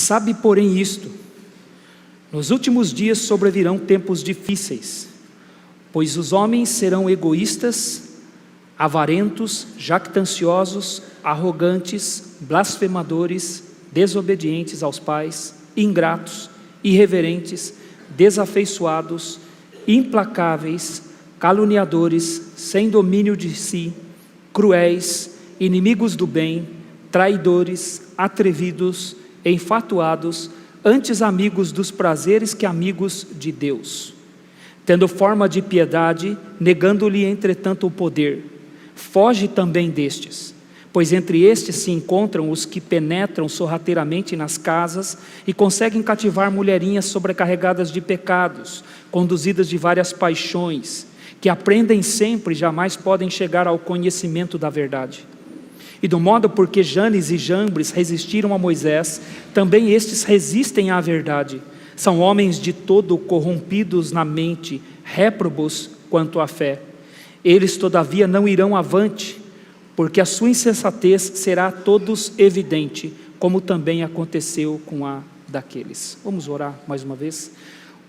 Sabe, porém, isto: nos últimos dias sobrevirão tempos difíceis, pois os homens serão egoístas, avarentos, jactanciosos, arrogantes, blasfemadores, desobedientes aos pais, ingratos, irreverentes, desafeiçoados, implacáveis, caluniadores, sem domínio de si, cruéis, inimigos do bem, traidores, atrevidos, enfatuados, antes amigos dos prazeres que amigos de Deus, tendo forma de piedade, negando-lhe entretanto o poder. Foge também destes, pois entre estes se encontram os que penetram sorrateiramente nas casas e conseguem cativar mulherinhas sobrecarregadas de pecados, conduzidas de várias paixões, que aprendem sempre e jamais podem chegar ao conhecimento da verdade. E do modo porque Janes e Jambres resistiram a Moisés, também estes resistem à verdade. São homens de todo corrompidos na mente, réprobos quanto à fé. Eles todavia não irão avante, porque a sua insensatez será a todos evidente, como também aconteceu com a daqueles. Vamos orar mais uma vez.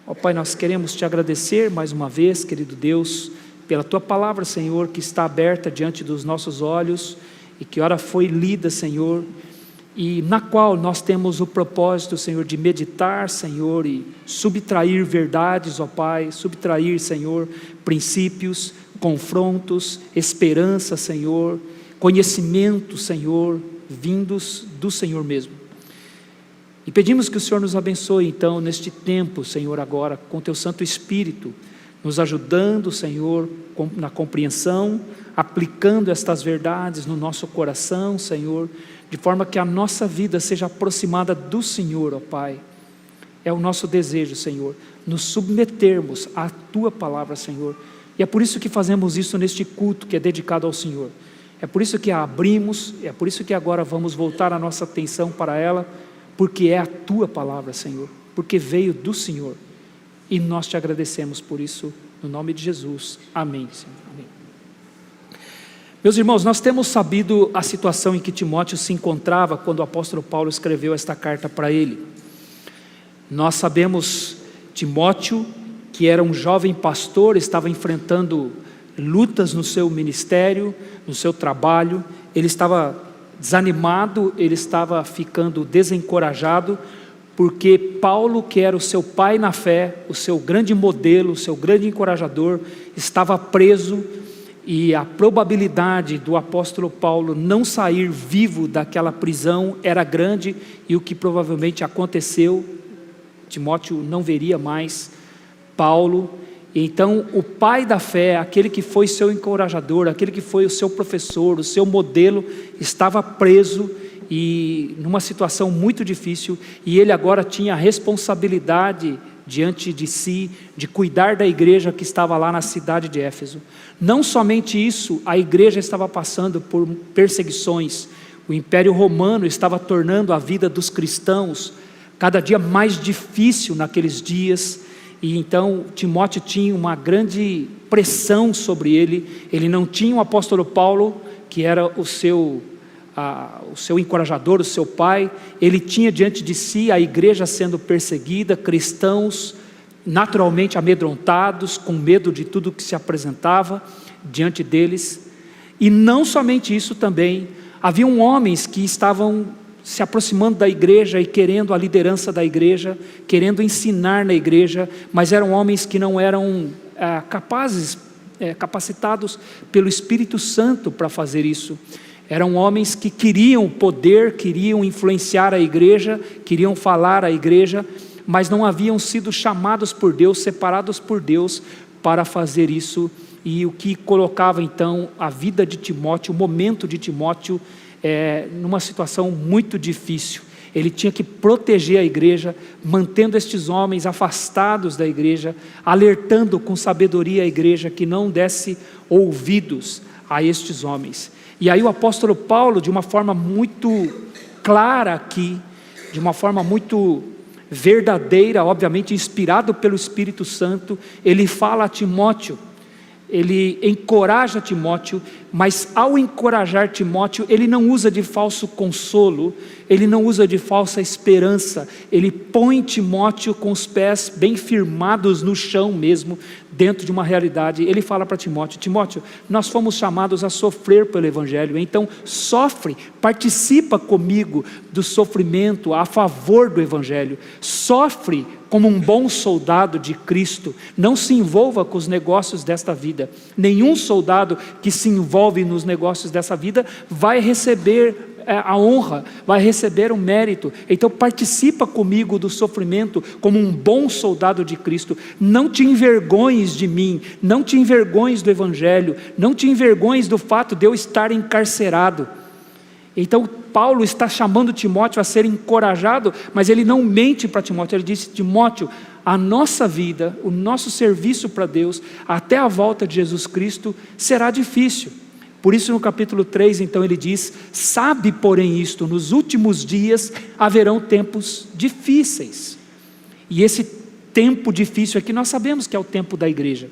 Ó Pai, nós queremos te agradecer mais uma vez, querido Deus, pela tua palavra, Senhor, que está aberta diante dos nossos olhos, e que ora foi lida, Senhor, e na qual nós temos o propósito, Senhor, de meditar, Senhor, e subtrair verdades, ó Pai, subtrair, Senhor, princípios, confrontos, esperança, Senhor, conhecimento, Senhor, vindos do Senhor mesmo. E pedimos que o Senhor nos abençoe, então, neste tempo, Senhor, agora, com teu Santo Espírito, nos ajudando, Senhor, na compreensão, aplicando estas verdades no nosso coração, Senhor, de forma que a nossa vida seja aproximada do Senhor, ó Pai. É o nosso desejo, Senhor, nos submetermos à tua palavra, Senhor. E é por isso que fazemos isso neste culto que é dedicado ao Senhor. É por isso que a abrimos, é por isso que agora vamos voltar a nossa atenção para ela, porque é a tua palavra, Senhor, porque veio do Senhor. E nós te agradecemos por isso, no nome de Jesus. Amém, Senhor. Amém. Meus irmãos, nós temos sabido a situação em que Timóteo se encontrava quando o apóstolo Paulo escreveu esta carta para ele. Nós sabemos, Timóteo, que era um jovem pastor, estava enfrentando lutas no seu ministério, no seu trabalho. Ele estava desanimado, ele estava ficando desencorajado, porque Paulo, que era o seu pai na fé, o seu grande modelo, o seu grande encorajador, estava preso, e a probabilidade do apóstolo Paulo não sair vivo daquela prisão era grande, e o que provavelmente aconteceu, Timóteo não veria mais Paulo. Então o pai da fé, aquele que foi seu encorajador, aquele que foi o seu professor, o seu modelo, estava preso e numa situação muito difícil, e ele agora tinha a responsabilidade diante de si, de cuidar da igreja que estava lá na cidade de Éfeso. Não somente isso, a igreja estava passando por perseguições, o Império Romano estava tornando a vida dos cristãos cada dia mais difícil naqueles dias, e então Timóteo tinha uma grande pressão sobre ele. Ele não tinha o apóstolo Paulo, que era o seu encorajador, o seu pai. Ele tinha diante de si a igreja sendo perseguida, cristãos naturalmente amedrontados, com medo de tudo que se apresentava diante deles. E não somente isso, também haviam homens que estavam se aproximando da igreja e querendo a liderança da igreja, querendo ensinar na igreja, mas eram homens que não eram capacitados pelo Espírito Santo para fazer isso. Eram homens que queriam poder, queriam influenciar a igreja, queriam falar à igreja, mas não haviam sido chamados por Deus, separados por Deus para fazer isso. E o que colocava então a vida de Timóteo, o momento de Timóteo, numa situação muito difícil. Ele tinha que proteger a igreja, mantendo estes homens afastados da igreja, alertando com sabedoria a igreja que não desse ouvidos a estes homens. E aí o apóstolo Paulo, de uma forma muito clara aqui, de uma forma muito verdadeira, obviamente inspirado pelo Espírito Santo, ele fala a Timóteo ele encoraja Timóteo, mas ao encorajar Timóteo, ele não usa de falso consolo, ele não usa de falsa esperança, ele põe Timóteo com os pés bem firmados no chão mesmo, dentro de uma realidade. Ele fala para Timóteo: Timóteo, nós fomos chamados a sofrer pelo Evangelho, então sofre, participa comigo do sofrimento a favor do Evangelho, sofre como um bom soldado de Cristo, não se envolva com os negócios desta vida. Nenhum soldado que se envolve nos negócios dessa vida vai receber a honra, vai receber o mérito. Então participa comigo do sofrimento como um bom soldado de Cristo. Não te envergonhes de mim, não te envergonhes do Evangelho, não te envergonhes do fato de eu estar encarcerado. Então Paulo está chamando Timóteo a ser encorajado, mas ele não mente para Timóteo. Ele disse: Timóteo, a nossa vida, o nosso serviço para Deus, até a volta de Jesus Cristo, será difícil. Por isso no capítulo 3, então ele diz: sabe porém isto, nos últimos dias haverão tempos difíceis. E esse tempo difícil aqui nós sabemos que é o tempo da igreja.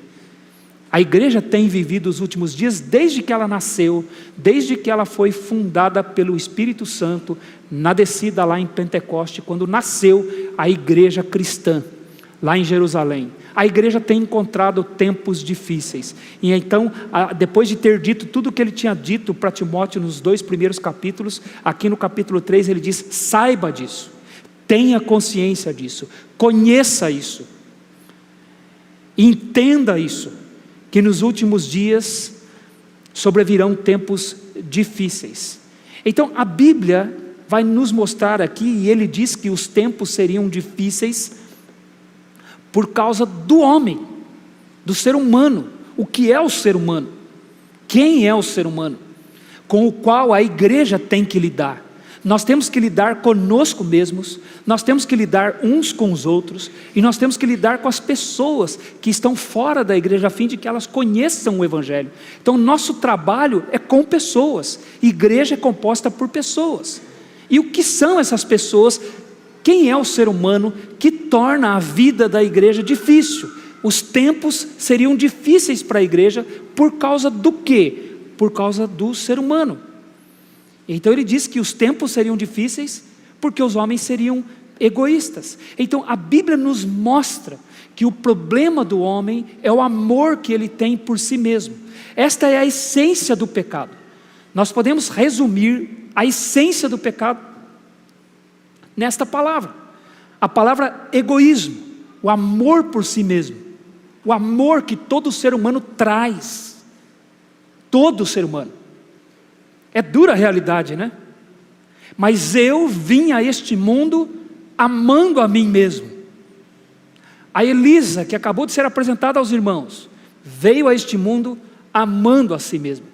A igreja tem vivido os últimos dias desde que ela nasceu, desde que ela foi fundada pelo Espírito Santo, na descida lá em Pentecoste, quando nasceu a igreja cristã, lá em Jerusalém. A igreja tem encontrado tempos difíceis. E então, depois de ter dito tudo o que ele tinha dito para Timóteo nos 2 primeiros capítulos, aqui no capítulo 3 ele diz: saiba disso, tenha consciência disso, conheça isso, entenda isso, que nos últimos dias sobrevirão tempos difíceis. Então a Bíblia vai nos mostrar aqui, e ele diz que os tempos seriam difíceis por causa do homem, do ser humano. O que é o ser humano? Quem é o ser humano? Com o qual a igreja tem que lidar. Nós temos que lidar conosco mesmos, nós temos que lidar uns com os outros, e nós temos que lidar com as pessoas que estão fora da igreja, a fim de que elas conheçam o Evangelho. Então nosso trabalho é com pessoas, igreja é composta por pessoas. E o que são essas pessoas? Quem é o ser humano que torna a vida da igreja difícil? Os tempos seriam difíceis para a igreja por causa do quê? Por causa do ser humano. Então ele diz que os tempos seriam difíceis porque os homens seriam egoístas. Então a Bíblia nos mostra que o problema do homem é o amor que ele tem por si mesmo. Esta é a essência do pecado. Nós podemos resumir a essência do pecado nesta palavra. A palavra egoísmo, o amor por si mesmo. O amor que todo ser humano traz. Todo ser humano. É dura a realidade, né? Mas eu vim a este mundo amando a mim mesmo. A Elisa, que acabou de ser apresentada aos irmãos, veio a este mundo amando a si mesmo.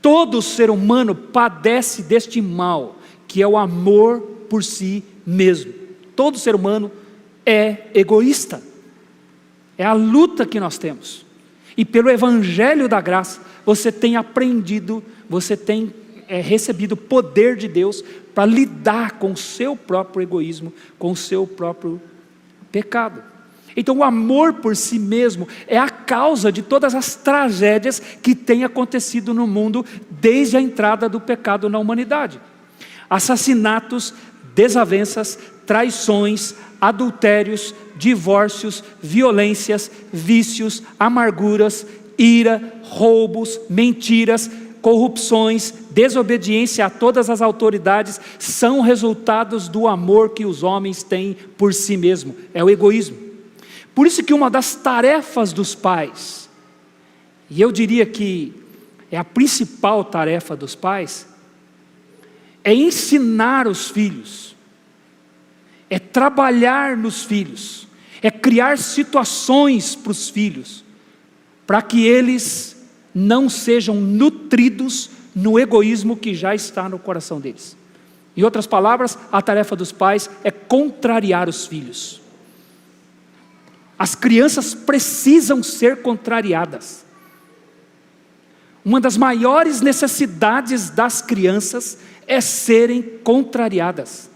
Todo ser humano padece deste mal, que é o amor por si mesmo. Todo ser humano é egoísta. É a luta que nós temos. E pelo Evangelho da Graça, você tem aprendido, você tem recebido o poder de Deus para lidar com o seu próprio egoísmo, com o seu próprio pecado. Então o amor por si mesmo é a causa de todas as tragédias que têm acontecido no mundo desde a entrada do pecado na humanidade. Assassinatos, desavenças, traições, adultérios, divórcios, violências, vícios, amarguras, ira, roubos, mentiras, corrupções, desobediência a todas as autoridades, são resultados do amor que os homens têm por si mesmo, é o egoísmo. Por isso que uma das tarefas dos pais, e eu diria que é a principal tarefa dos pais, é ensinar os filhos, é trabalhar nos filhos, é criar situações para os filhos, para que eles não sejam nutridos no egoísmo que já está no coração deles. Em outras palavras, a tarefa dos pais é contrariar os filhos. As crianças precisam ser contrariadas. Uma das maiores necessidades das crianças é serem contrariadas.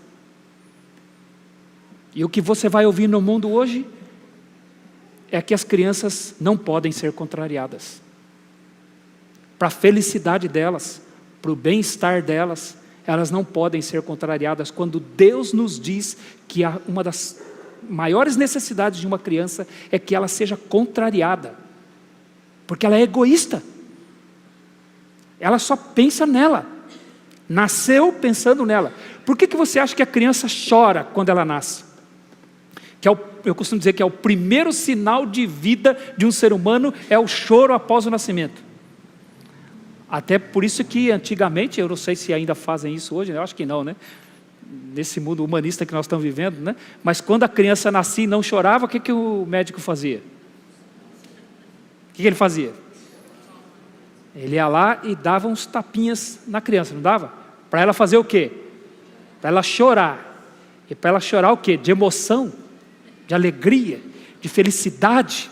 E o que você vai ouvir no mundo hoje é que as crianças não podem ser contrariadas. Para a felicidade delas, para o bem-estar delas, elas não podem ser contrariadas. Quando Deus nos diz que uma das maiores necessidades de uma criança é que ela seja contrariada, porque ela é egoísta, ela só pensa nela, nasceu pensando nela. Por que você acha que a criança chora quando ela nasce? Eu costumo dizer que é o primeiro sinal de vida de um ser humano, é o choro após o nascimento. Até por isso que antigamente, eu não sei se ainda fazem isso hoje, eu acho que não, né? Nesse mundo humanista que nós estamos vivendo, né? Mas quando a criança nascia e não chorava, o que o médico fazia? O que ele fazia? Ele ia lá e dava uns tapinhas na criança, não dava? Para ela fazer o quê? Para ela chorar. E para ela chorar o quê? De emoção, de alegria, de felicidade.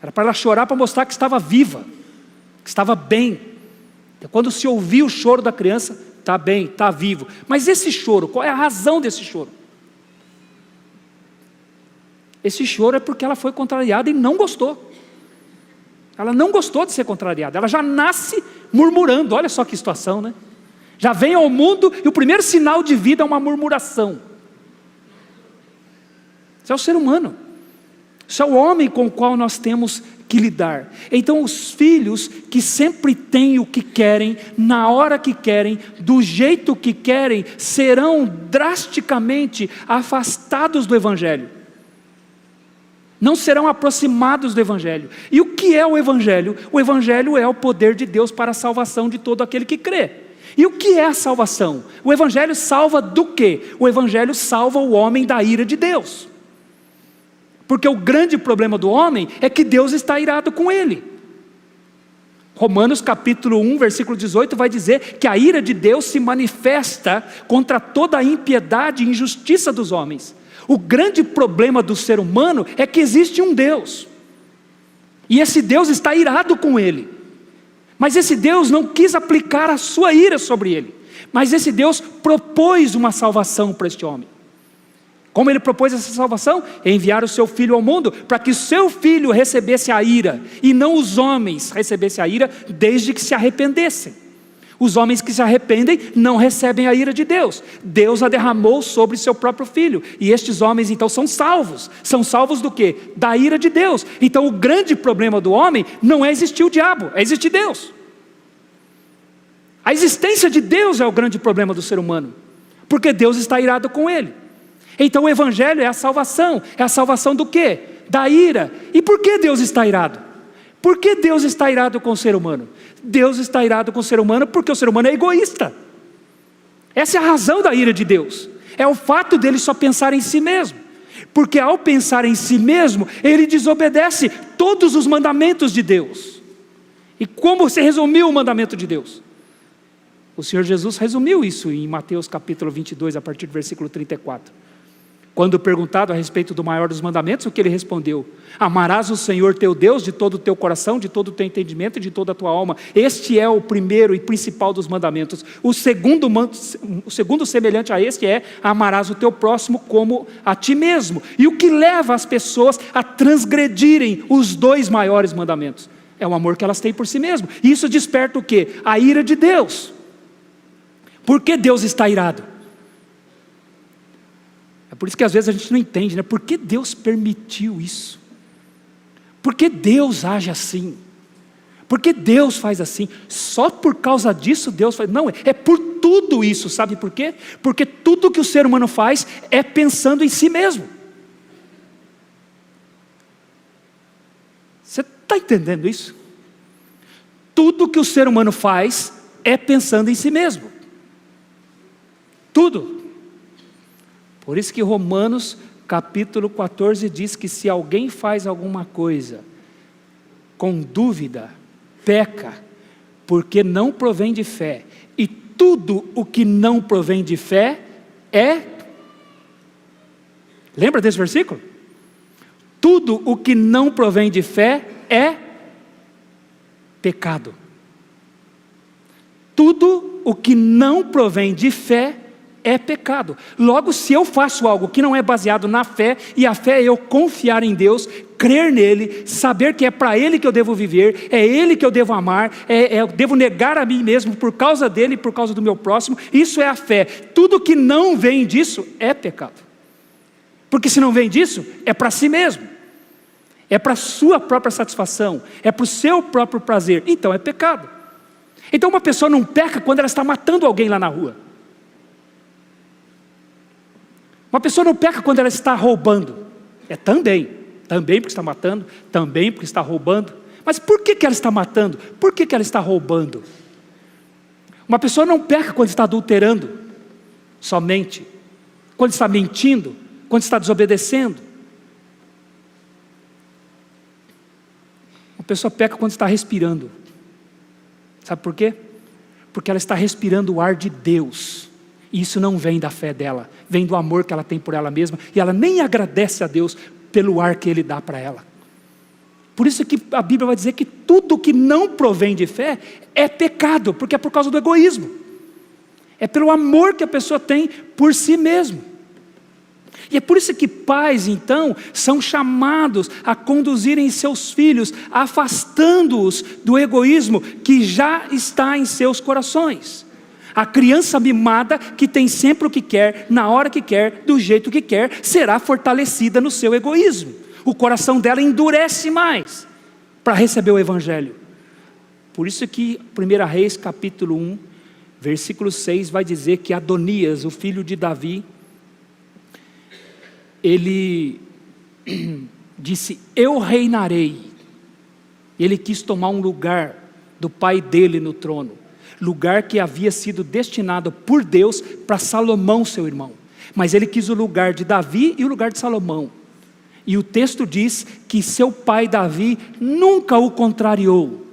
Era para ela chorar para mostrar que estava viva, que estava bem. Então, quando se ouvia o choro da criança, está bem, está vivo. Mas esse choro, qual é a razão desse choro? Esse choro é porque ela foi contrariada e não gostou. Ela não gostou de ser contrariada. Ela já nasce murmurando. Olha só que situação, né? Já vem ao mundo e o primeiro sinal de vida é uma murmuração. Isso é o ser humano. Isso é o homem com o qual nós temos que lidar. Então os filhos que sempre têm o que querem, na hora que querem, do jeito que querem, serão drasticamente afastados do Evangelho. Não serão aproximados do Evangelho. E o que é o Evangelho? O Evangelho é o poder de Deus para a salvação de todo aquele que crê. E o que é a salvação? O Evangelho salva do quê? O Evangelho salva o homem da ira de Deus. Porque o grande problema do homem é que Deus está irado com ele. Romanos capítulo 1, versículo 18 vai dizer que a ira de Deus se manifesta contra toda a impiedade e injustiça dos homens. O grande problema do ser humano é que existe um Deus. E esse Deus está irado com ele. Mas esse Deus não quis aplicar a sua ira sobre ele. Mas esse Deus propôs uma salvação para este homem. Como ele propôs essa salvação? Enviar o seu filho ao mundo, para que o seu filho recebesse a ira, e não os homens recebessem a ira, desde que se arrependessem. Os homens que se arrependem não recebem a ira de Deus. Deus a derramou sobre seu próprio filho, e estes homens então são salvos. São salvos do quê? Da ira de Deus. Então o grande problema do homem não é existir o diabo, é existir Deus. A existência de Deus é o grande problema do ser humano, porque Deus está irado com ele. Então o Evangelho é a salvação do quê? Da ira. E por que Deus está irado? Por que Deus está irado com o ser humano? Deus está irado com o ser humano porque o ser humano é egoísta. Essa é a razão da ira de Deus, é o fato dele só pensar em si mesmo. Porque ao pensar em si mesmo, ele desobedece todos os mandamentos de Deus. E como se resumiu o mandamento de Deus? O Senhor Jesus resumiu isso em Mateus capítulo 22, a partir do versículo 34. Quando perguntado a respeito do maior dos mandamentos, o que ele respondeu? Amarás o Senhor teu Deus de todo o teu coração, de todo o teu entendimento e de toda a tua alma. Este é o primeiro e principal dos mandamentos. O segundo semelhante a este é: amarás o teu próximo como a ti mesmo. E o que leva as pessoas a transgredirem os dois maiores mandamentos? É o amor que elas têm por si mesmo. E isso desperta o quê? A ira de Deus. Por que Deus está irado? É por isso que às vezes a gente não entende, né? Por que Deus permitiu isso? Por que Deus age assim? Por que Deus faz assim? Só por causa disso Deus faz? Não, é por tudo isso, sabe por quê? Porque tudo que o ser humano faz é pensando em si mesmo. Você está entendendo isso? Tudo que o ser humano faz é pensando em si mesmo. Tudo. Por isso que Romanos capítulo 14 diz que se alguém faz alguma coisa com dúvida, peca, porque não provém de fé. E tudo o que não provém de fé é... Lembra desse versículo? Tudo o que não provém de fé é pecado. Tudo o que não provém de fé é pecado. Logo, se eu faço algo que não é baseado na fé, e a fé é eu confiar em Deus, crer nele, saber que é para Ele que eu devo viver, é Ele que eu devo amar, eu devo negar a mim mesmo por causa dele e por causa do meu próximo, isso é a fé. Tudo que não vem disso é pecado. Porque se não vem disso, é para si mesmo, é para a sua própria satisfação, é para o seu próprio prazer, então é pecado. Então uma pessoa não peca quando ela está matando alguém lá na rua. Uma pessoa não peca quando ela está roubando. Também porque está matando, também porque está roubando. Mas por que ela está matando? Por que ela está roubando? Uma pessoa não peca quando está adulterando, somente. Quando está mentindo, quando está desobedecendo. Uma pessoa peca quando está respirando. Sabe por quê? Porque ela está respirando o ar de Deus. E isso não vem da fé dela, vem do amor que ela tem por ela mesma, e ela nem agradece a Deus pelo ar que Ele dá para ela. Por isso que a Bíblia vai dizer que tudo que não provém de fé é pecado, porque é por causa do egoísmo. É pelo amor que a pessoa tem por si mesmo. E é por isso que pais, então, são chamados a conduzirem seus filhos, afastando-os do egoísmo que já está em seus corações. A criança mimada, que tem sempre o que quer, na hora que quer, do jeito que quer, será fortalecida no seu egoísmo. O coração dela endurece mais para receber o Evangelho. Por isso que 1 Reis capítulo 1, versículo 6 vai dizer que Adonias, o filho de Davi, ele disse: eu reinarei. Ele quis tomar um lugar do pai dele no trono, lugar que havia sido destinado por Deus para Salomão, seu irmão. Mas ele quis o lugar de Davi e o lugar de Salomão. E o texto diz que seu pai Davi nunca o contrariou,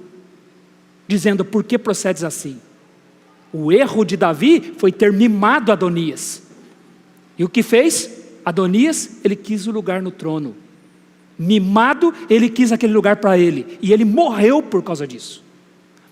dizendo: por que procedes assim? O erro de Davi foi ter mimado Adonias. E o que fez? Adonias, ele quis o lugar no trono. Mimado, ele quis aquele lugar para ele. E ele morreu por causa disso.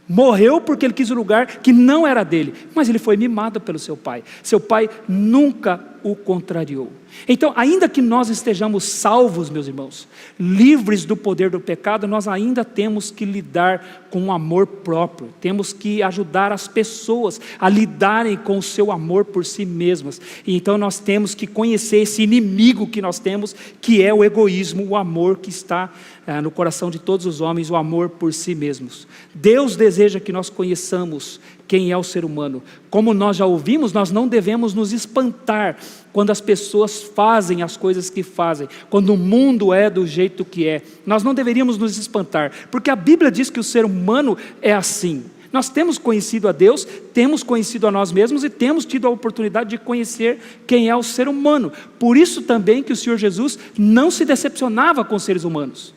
Morreu porque ele quis o lugar que não era dele. Mas ele foi mimado pelo seu pai. Seu pai nunca o contrariou. Então, ainda que nós estejamos salvos, meus irmãos, livres do poder do pecado, nós ainda temos que lidar com o amor próprio. Temos que ajudar as pessoas a lidarem com o seu amor por si mesmas. E então nós temos que conhecer esse inimigo que nós temos, que é o egoísmo, o amor que está no coração de todos os homens, o amor por si mesmos. Deus deseja que nós conheçamos quem é o ser humano. Como nós já ouvimos, nós não devemos nos espantar quando as pessoas fazem as coisas que fazem, quando o mundo é do jeito que é. Nós não deveríamos nos espantar, porque a Bíblia diz que o ser humano é assim. Nós temos conhecido a Deus, temos conhecido a nós mesmos e temos tido a oportunidade de conhecer quem é o ser humano. Por isso também que o Senhor Jesus não se decepcionava com os seres humanos.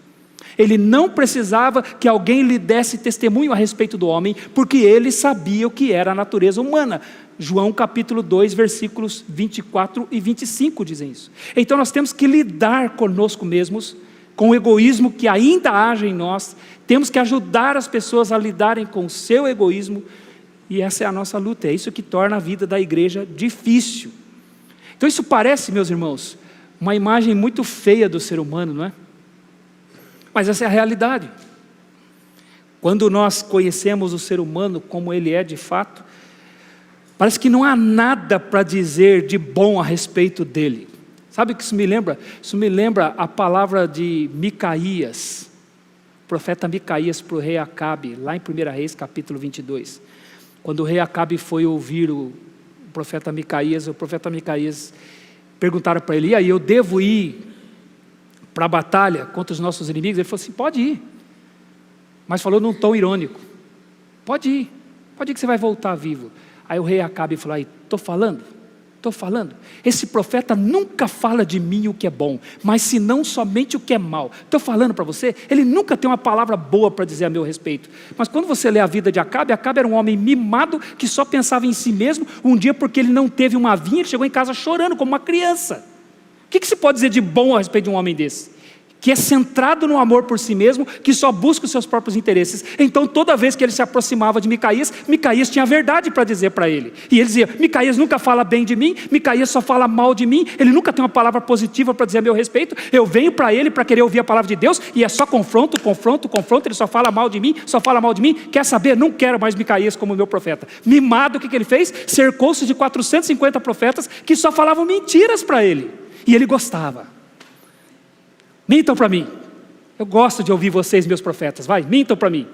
Ele não precisava que alguém lhe desse testemunho a respeito do homem, porque ele sabia o que era a natureza humana. João capítulo 2, versículos 24 e 25 dizem isso. Então nós temos que lidar conosco mesmos, com o egoísmo que ainda age em nós. Temos que ajudar as pessoas a lidarem com o seu egoísmo, e essa é a nossa luta. É isso que torna a vida da igreja difícil. Então isso parece, meus irmãos, uma imagem muito feia do ser humano, não é? Mas essa é a realidade. Quando nós conhecemos o ser humano como ele é de fato, parece que não há nada para dizer de bom a respeito dele. Sabe o que isso me lembra? Isso me lembra a palavra de Micaías, o profeta Micaías para o rei Acabe, lá em 1 Reis capítulo 22. Quando o rei Acabe foi ouvir o profeta Micaías perguntaram para ele: e aí, eu devo ir para a batalha contra os nossos inimigos? Ele falou assim: pode ir. Mas falou num tom irônico: pode ir que você vai voltar vivo. Aí o rei Acabe falou: aí, estou falando, esse profeta nunca fala de mim o que é bom, mas senão somente o que é mal. Estou falando para você, ele nunca tem uma palavra boa para dizer a meu respeito. Mas quando você lê a vida de Acabe, Acabe era um homem mimado, que só pensava em si mesmo. Um dia, porque ele não teve uma vinha, ele chegou em casa chorando como uma criança. O que se pode dizer de bom a respeito de um homem desse? que é centrado no amor por si mesmo, que só busca os seus próprios interesses. Então toda vez que ele se aproximava de Micaías, Micaías tinha verdade para dizer para ele. E ele dizia: Micaías nunca fala bem de mim, Micaías só fala mal de mim, ele nunca tem uma palavra positiva para dizer a meu respeito. Eu venho para ele para querer ouvir a palavra de Deus, e é só confronto, ele só fala mal de mim, Quer saber? Não quero mais Micaías como meu profeta. Mimado, o que ele fez? Cercou-se de 450 profetas que só falavam mentiras para ele, e ele gostava. Mintam para mim. Eu gosto de ouvir vocês, meus profetas. Vai, mintam para mim.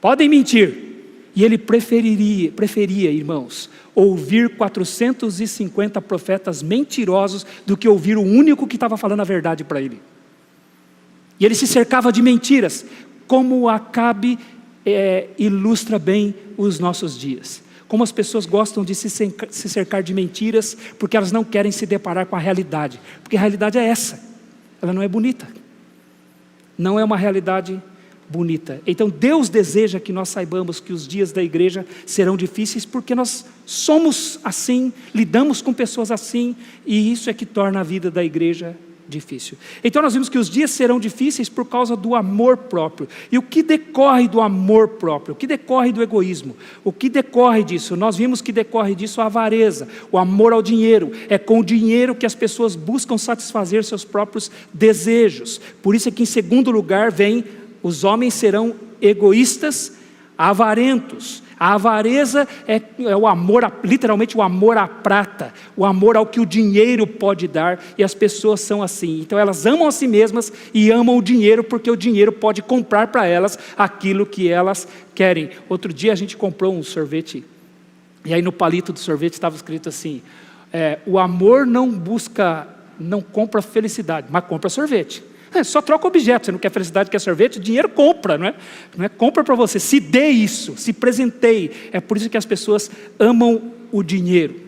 Podem mentir. E ele preferia, irmãos, ouvir 450 profetas mentirosos do que ouvir o único que estava falando a verdade para ele. E ele se cercava de mentiras, como Acabe ilustra bem os nossos dias. Como as pessoas gostam de se cercar de mentiras, porque elas não querem se deparar com a realidade. Porque a realidade é essa. Ela não é bonita, não é uma realidade bonita. Então Deus deseja que nós saibamos que os dias da igreja serão difíceis, porque nós somos assim, lidamos com pessoas assim, e isso é que torna a vida da igreja difícil. Então nós vimos que os dias serão difíceis por causa do amor próprio. E o que decorre do amor próprio? O que decorre do egoísmo? O que decorre disso? Nós vimos que decorre disso a avareza, o amor ao dinheiro. É com o dinheiro que as pessoas buscam satisfazer seus próprios desejos. Por isso é que em segundo lugar vem: os homens serão egoístas, avarentos. A avareza é o amor, literalmente o amor à prata, o amor ao que o dinheiro pode dar, e as pessoas são assim. Então elas amam a si mesmas e amam o dinheiro, porque o dinheiro pode comprar para elas aquilo que elas querem. Outro dia a gente comprou um sorvete, e aí no palito do sorvete estava escrito assim: o amor não compra felicidade, mas compra sorvete. Só troca objeto. Você não quer felicidade, quer sorvete, dinheiro compra, não é? Compra para você, se dê isso, se presenteie. É por isso que as pessoas amam o dinheiro.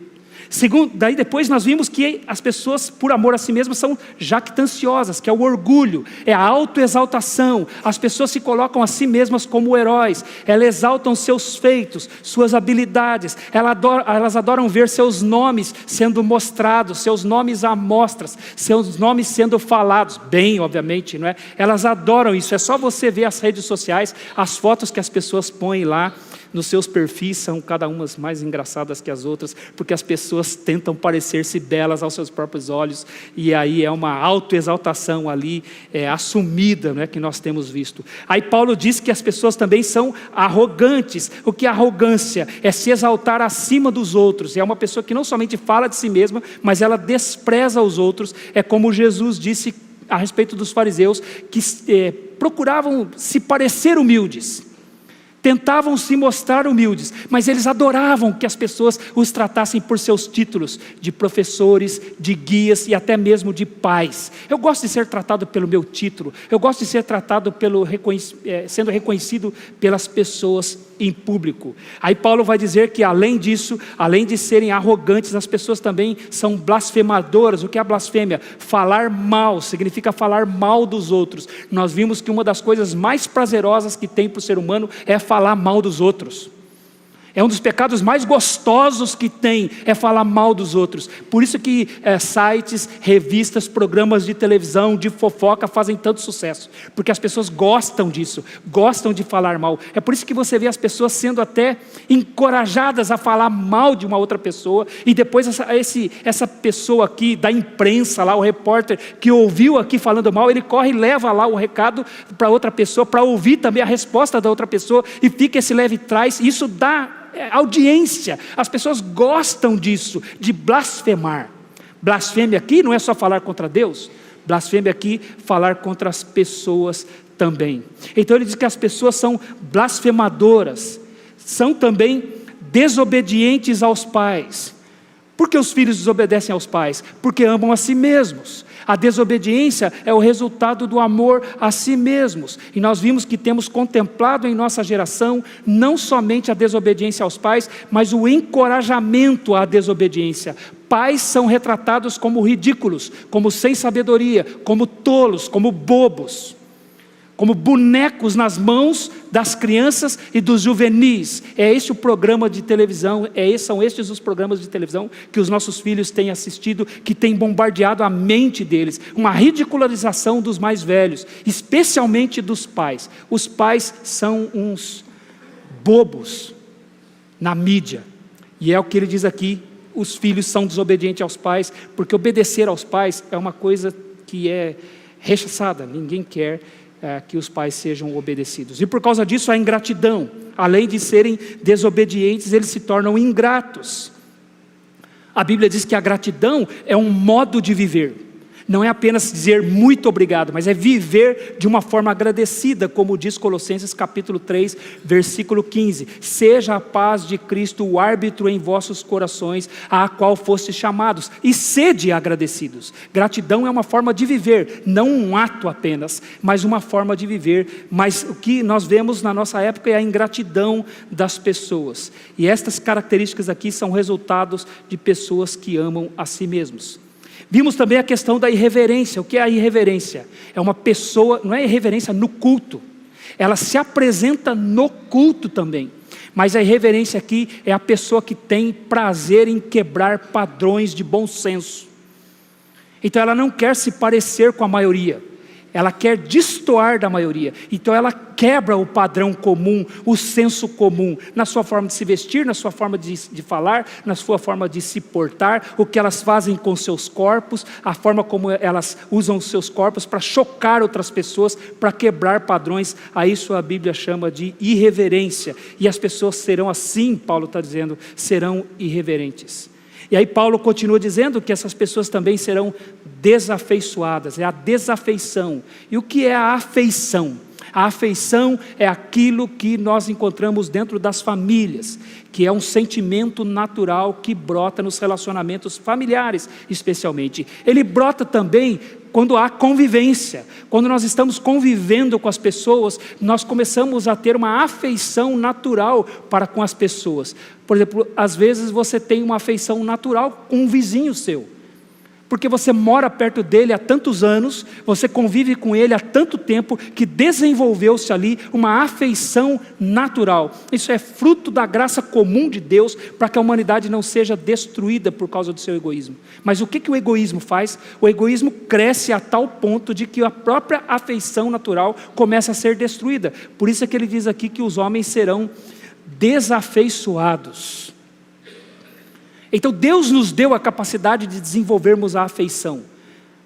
Daí depois nós vimos que as pessoas, por amor a si mesmas, são jactanciosas, que é o orgulho, é a autoexaltação. As pessoas se colocam a si mesmas como heróis, elas exaltam seus feitos, suas habilidades, elas adoram ver seus nomes sendo mostrados, seus nomes à mostras, seus nomes sendo falados, bem, obviamente, não é? Elas adoram isso. É só você ver as redes sociais, as fotos que as pessoas põem lá nos seus perfis, são cada uma mais engraçadas que as outras, porque as pessoas tentam parecer-se belas aos seus próprios olhos, e aí é uma autoexaltação ali, assumida, que nós temos visto. Aí Paulo diz que as pessoas também são arrogantes. O que é arrogância? É se exaltar acima dos outros. É uma pessoa que não somente fala de si mesma, mas ela despreza os outros. É como Jesus disse a respeito dos fariseus, que procuravam se parecer humildes, tentavam se mostrar humildes, mas eles adoravam que as pessoas os tratassem por seus títulos de professores, de guias e até mesmo de pais. Eu gosto de ser tratado pelo meu título, eu gosto de ser tratado sendo reconhecido pelas pessoas em público. Aí Paulo vai dizer que além disso, além de serem arrogantes, as pessoas também são blasfemadoras. O que é blasfêmia? Falar mal, significa falar mal dos outros. Nós vimos que uma das coisas mais prazerosas que tem para o ser humano é falar mal dos outros. É um dos pecados mais gostosos que tem, é falar mal dos outros. Por isso que sites, revistas, programas de televisão, de fofoca fazem tanto sucesso. Porque as pessoas gostam disso, gostam de falar mal. É por isso que você vê as pessoas sendo até encorajadas a falar mal de uma outra pessoa. E depois essa pessoa aqui da imprensa, lá, o repórter que ouviu aqui falando mal, ele corre e leva lá o recado para outra pessoa, para ouvir também a resposta da outra pessoa. E fica esse leve trás. Isso dá audiência. As pessoas gostam disso, de blasfemar. Blasfêmia aqui não é só falar contra Deus, blasfêmia aqui falar contra as pessoas também. Então ele diz que as pessoas são blasfemadoras, são também desobedientes aos pais. Por que os filhos desobedecem aos pais? Porque amam a si mesmos. A desobediência é o resultado do amor a si mesmos. E nós vimos que temos contemplado em nossa geração não somente a desobediência aos pais, mas o encorajamento à desobediência. Pais são retratados como ridículos, como sem sabedoria, como tolos, como bobos. como bonecos nas mãos das crianças e dos juvenis. É esse o programa de televisão, são estes os programas de televisão que os nossos filhos têm assistido, que têm bombardeado a mente deles, uma ridicularização dos mais velhos, especialmente dos pais. Os pais são uns bobos na mídia, e é o que ele diz aqui: os filhos são desobedientes aos pais, porque obedecer aos pais é uma coisa que é rechaçada, ninguém quer que os pais sejam obedecidos. E por causa disso a ingratidão, além de serem desobedientes, eles se tornam ingratos. A Bíblia diz que a gratidão é um modo de viver. Não é apenas dizer muito obrigado, mas é viver de uma forma agradecida, como diz Colossenses capítulo 3, versículo 15. Seja a paz de Cristo o árbitro em vossos corações, a qual fostes chamados, e sede agradecidos. Gratidão é uma forma de viver, não um ato apenas, mas uma forma de viver. Mas o que nós vemos na nossa época é a ingratidão das pessoas. E estas características aqui são resultados de pessoas que amam a si mesmos. Vimos também a questão da irreverência. O que é a irreverência? É uma pessoa, não é irreverência no culto, ela se apresenta no culto também, mas a irreverência aqui é a pessoa que tem prazer em quebrar padrões de bom senso. Então ela não quer se parecer com a maioria, ela quer destoar da maioria. Então ela quebra o padrão comum, o senso comum, na sua forma de se vestir, na sua forma de falar, na sua forma de se portar, o que elas fazem com seus corpos, a forma como elas usam os seus corpos para chocar outras pessoas, para quebrar padrões. A isso a Bíblia chama de irreverência. E as pessoas serão assim, Paulo está dizendo, serão irreverentes. E aí Paulo continua dizendo que essas pessoas também serão desafeiçoadas, é a desafeição. E o que é a afeição? A afeição é aquilo que nós encontramos dentro das famílias, que é um sentimento natural que brota nos relacionamentos familiares, especialmente. Ele brota também quando há convivência. Quando nós estamos convivendo com as pessoas, nós começamos a ter uma afeição natural para com as pessoas. Por exemplo, às vezes você tem uma afeição natural com um vizinho seu, porque você mora perto dele há tantos anos, você convive com ele há tanto tempo, que desenvolveu-se ali uma afeição natural. Isso é fruto da graça comum de Deus, para que a humanidade não seja destruída por causa do seu egoísmo. Mas o que o egoísmo faz? O egoísmo cresce a tal ponto de que a própria afeição natural começa a ser destruída. Por isso é que ele diz aqui que os homens serão desafeiçoados. Então Deus nos deu a capacidade de desenvolvermos a afeição,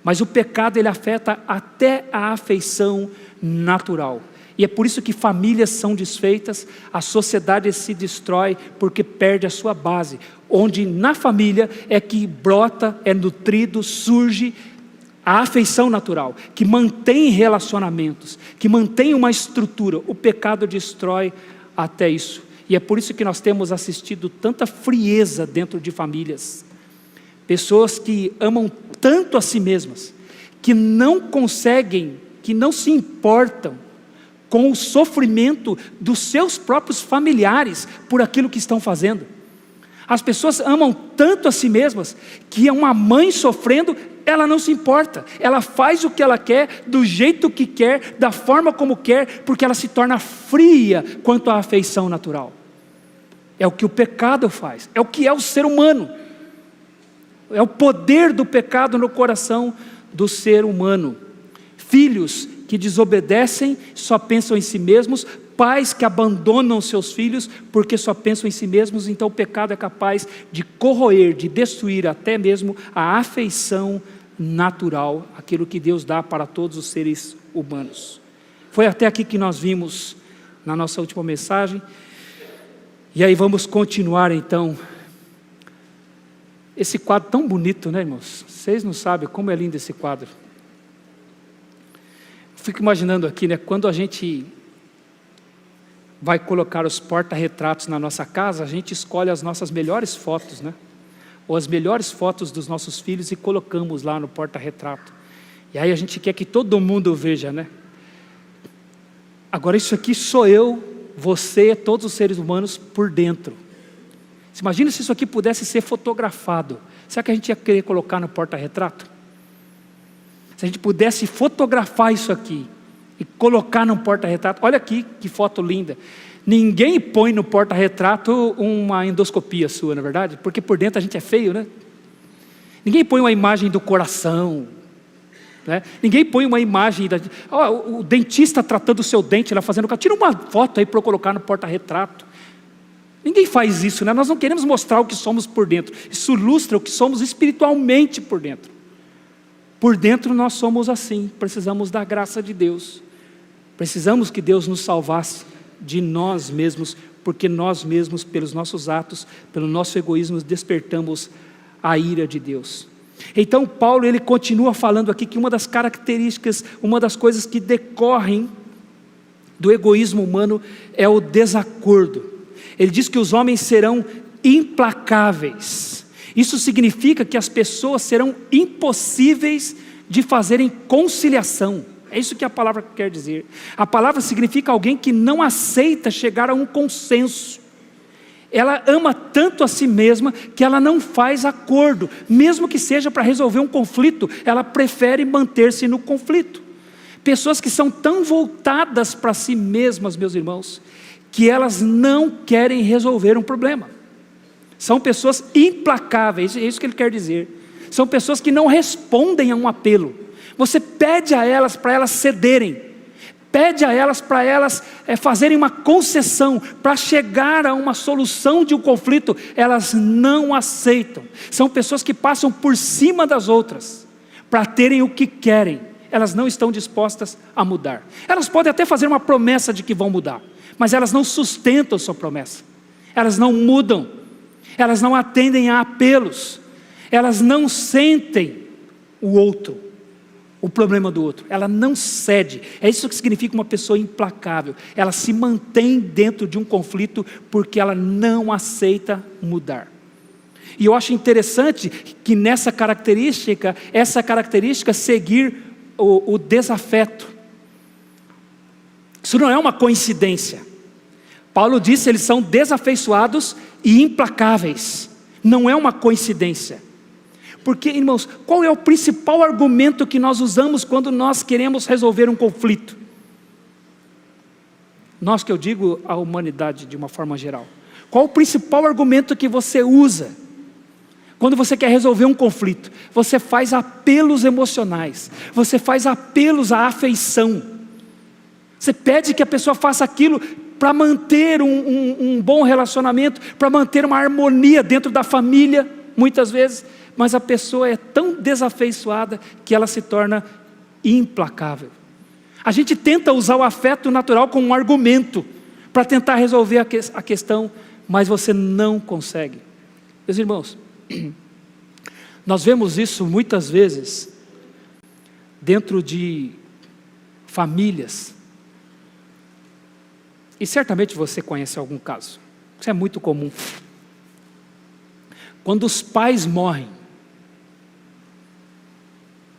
mas o pecado ele afeta até a afeição natural. E é por isso que famílias são desfeitas, a sociedade se destrói, porque perde a sua base, onde na família é que brota, é nutrido, surge a afeição natural, que mantém relacionamentos, que mantém uma estrutura. O pecado destrói até isso. E é por isso que nós temos assistido tanta frieza dentro de famílias. Pessoas que amam tanto a si mesmas, que não conseguem, que não se importam com o sofrimento dos seus próprios familiares por aquilo que estão fazendo. As pessoas amam tanto a si mesmas, que uma mãe sofrendo, ela não se importa, ela faz o que ela quer, do jeito que quer, da forma como quer, porque ela se torna fria quanto à afeição natural. É o que o pecado faz, é o que é o ser humano, é o poder do pecado no coração do ser humano. Filhos que desobedecem, só pensam em si mesmos, pais que abandonam seus filhos porque só pensam em si mesmos. Então o pecado é capaz de corroer, de destruir até mesmo a afeição natural, aquilo que Deus dá para todos os seres humanos. Foi até aqui que nós vimos na nossa última mensagem. E aí vamos continuar então. Esse quadro tão bonito, né, irmãos? Vocês não sabem como é lindo esse quadro. Fico imaginando aqui, né, quando a gente vai colocar os porta-retratos na nossa casa, a gente escolhe as nossas melhores fotos, né? Ou as melhores fotos dos nossos filhos e colocamos lá no porta-retrato. E aí a gente quer que todo mundo veja, né? Agora isso aqui sou eu, você, todos os seres humanos por dentro. Você imagina se isso aqui pudesse ser fotografado. Será que a gente ia querer colocar no porta-retrato? Se a gente pudesse fotografar isso aqui e colocar num porta-retrato. Olha aqui, que foto linda. Ninguém põe no porta-retrato uma endoscopia sua, não é verdade? Porque por dentro a gente é feio, né? Ninguém põe uma imagem do coração, né? Ninguém põe uma imagem o dentista tratando o seu dente lá, fazendo... Tira uma foto aí para eu colocar no porta-retrato. Ninguém faz isso, né? Nós não queremos mostrar o que somos por dentro. Isso ilustra o que somos espiritualmente por dentro. Por dentro nós somos assim, precisamos da graça de Deus. Precisamos que Deus nos salvasse de nós mesmos, porque nós mesmos, pelos nossos atos, pelo nosso egoísmo, despertamos a ira de Deus. Então Paulo, ele continua falando aqui que uma das características, uma das coisas que decorrem do egoísmo humano é o desacordo. Ele diz que os homens serão implacáveis. Isso significa que as pessoas serão impossíveis de fazerem conciliação. É isso que a palavra quer dizer. A palavra significa alguém que não aceita chegar a um consenso. Ela ama tanto a si mesma que ela não faz acordo, mesmo que seja para resolver um conflito, ela prefere manter-se no conflito. Pessoas que são tão voltadas para si mesmas, meus irmãos, que elas não querem resolver um problema. São pessoas implacáveis, é isso que ele quer dizer. São pessoas que não respondem a um apelo. Você pede a elas para elas cederem, pede a elas para elas fazerem uma concessão, para chegar a uma solução de um conflito, elas não aceitam. São pessoas que passam por cima das outras, para terem o que querem. Elas não estão dispostas a mudar. Elas podem até fazer uma promessa de que vão mudar, mas elas não sustentam sua promessa. Elas não mudam, elas não atendem a apelos, elas não sentem o outro, o problema do outro, ela não cede. É isso que significa uma pessoa implacável. Ela se mantém dentro de um conflito porque ela não aceita mudar. E eu acho interessante que nessa característica, seguir o desafeto. Isso não é uma coincidência. Paulo disse, eles são desafeiçoados e implacáveis. Não é uma coincidência. Porque, irmãos, qual é o principal argumento que nós usamos quando nós queremos resolver um conflito? Nós, que eu digo, a humanidade de uma forma geral. Qual o principal argumento que você usa quando você quer resolver um conflito? Você faz apelos emocionais, você faz apelos à afeição. Você pede que a pessoa faça aquilo para manter um bom relacionamento, para manter uma harmonia dentro da família, muitas vezes. Mas a pessoa é tão desafeiçoada que ela se torna implacável. A gente tenta usar o afeto natural como um argumento para tentar resolver a questão, mas você não consegue. Meus irmãos, nós vemos isso muitas vezes dentro de famílias, e certamente você conhece algum caso, isso é muito comum. Quando os pais morrem,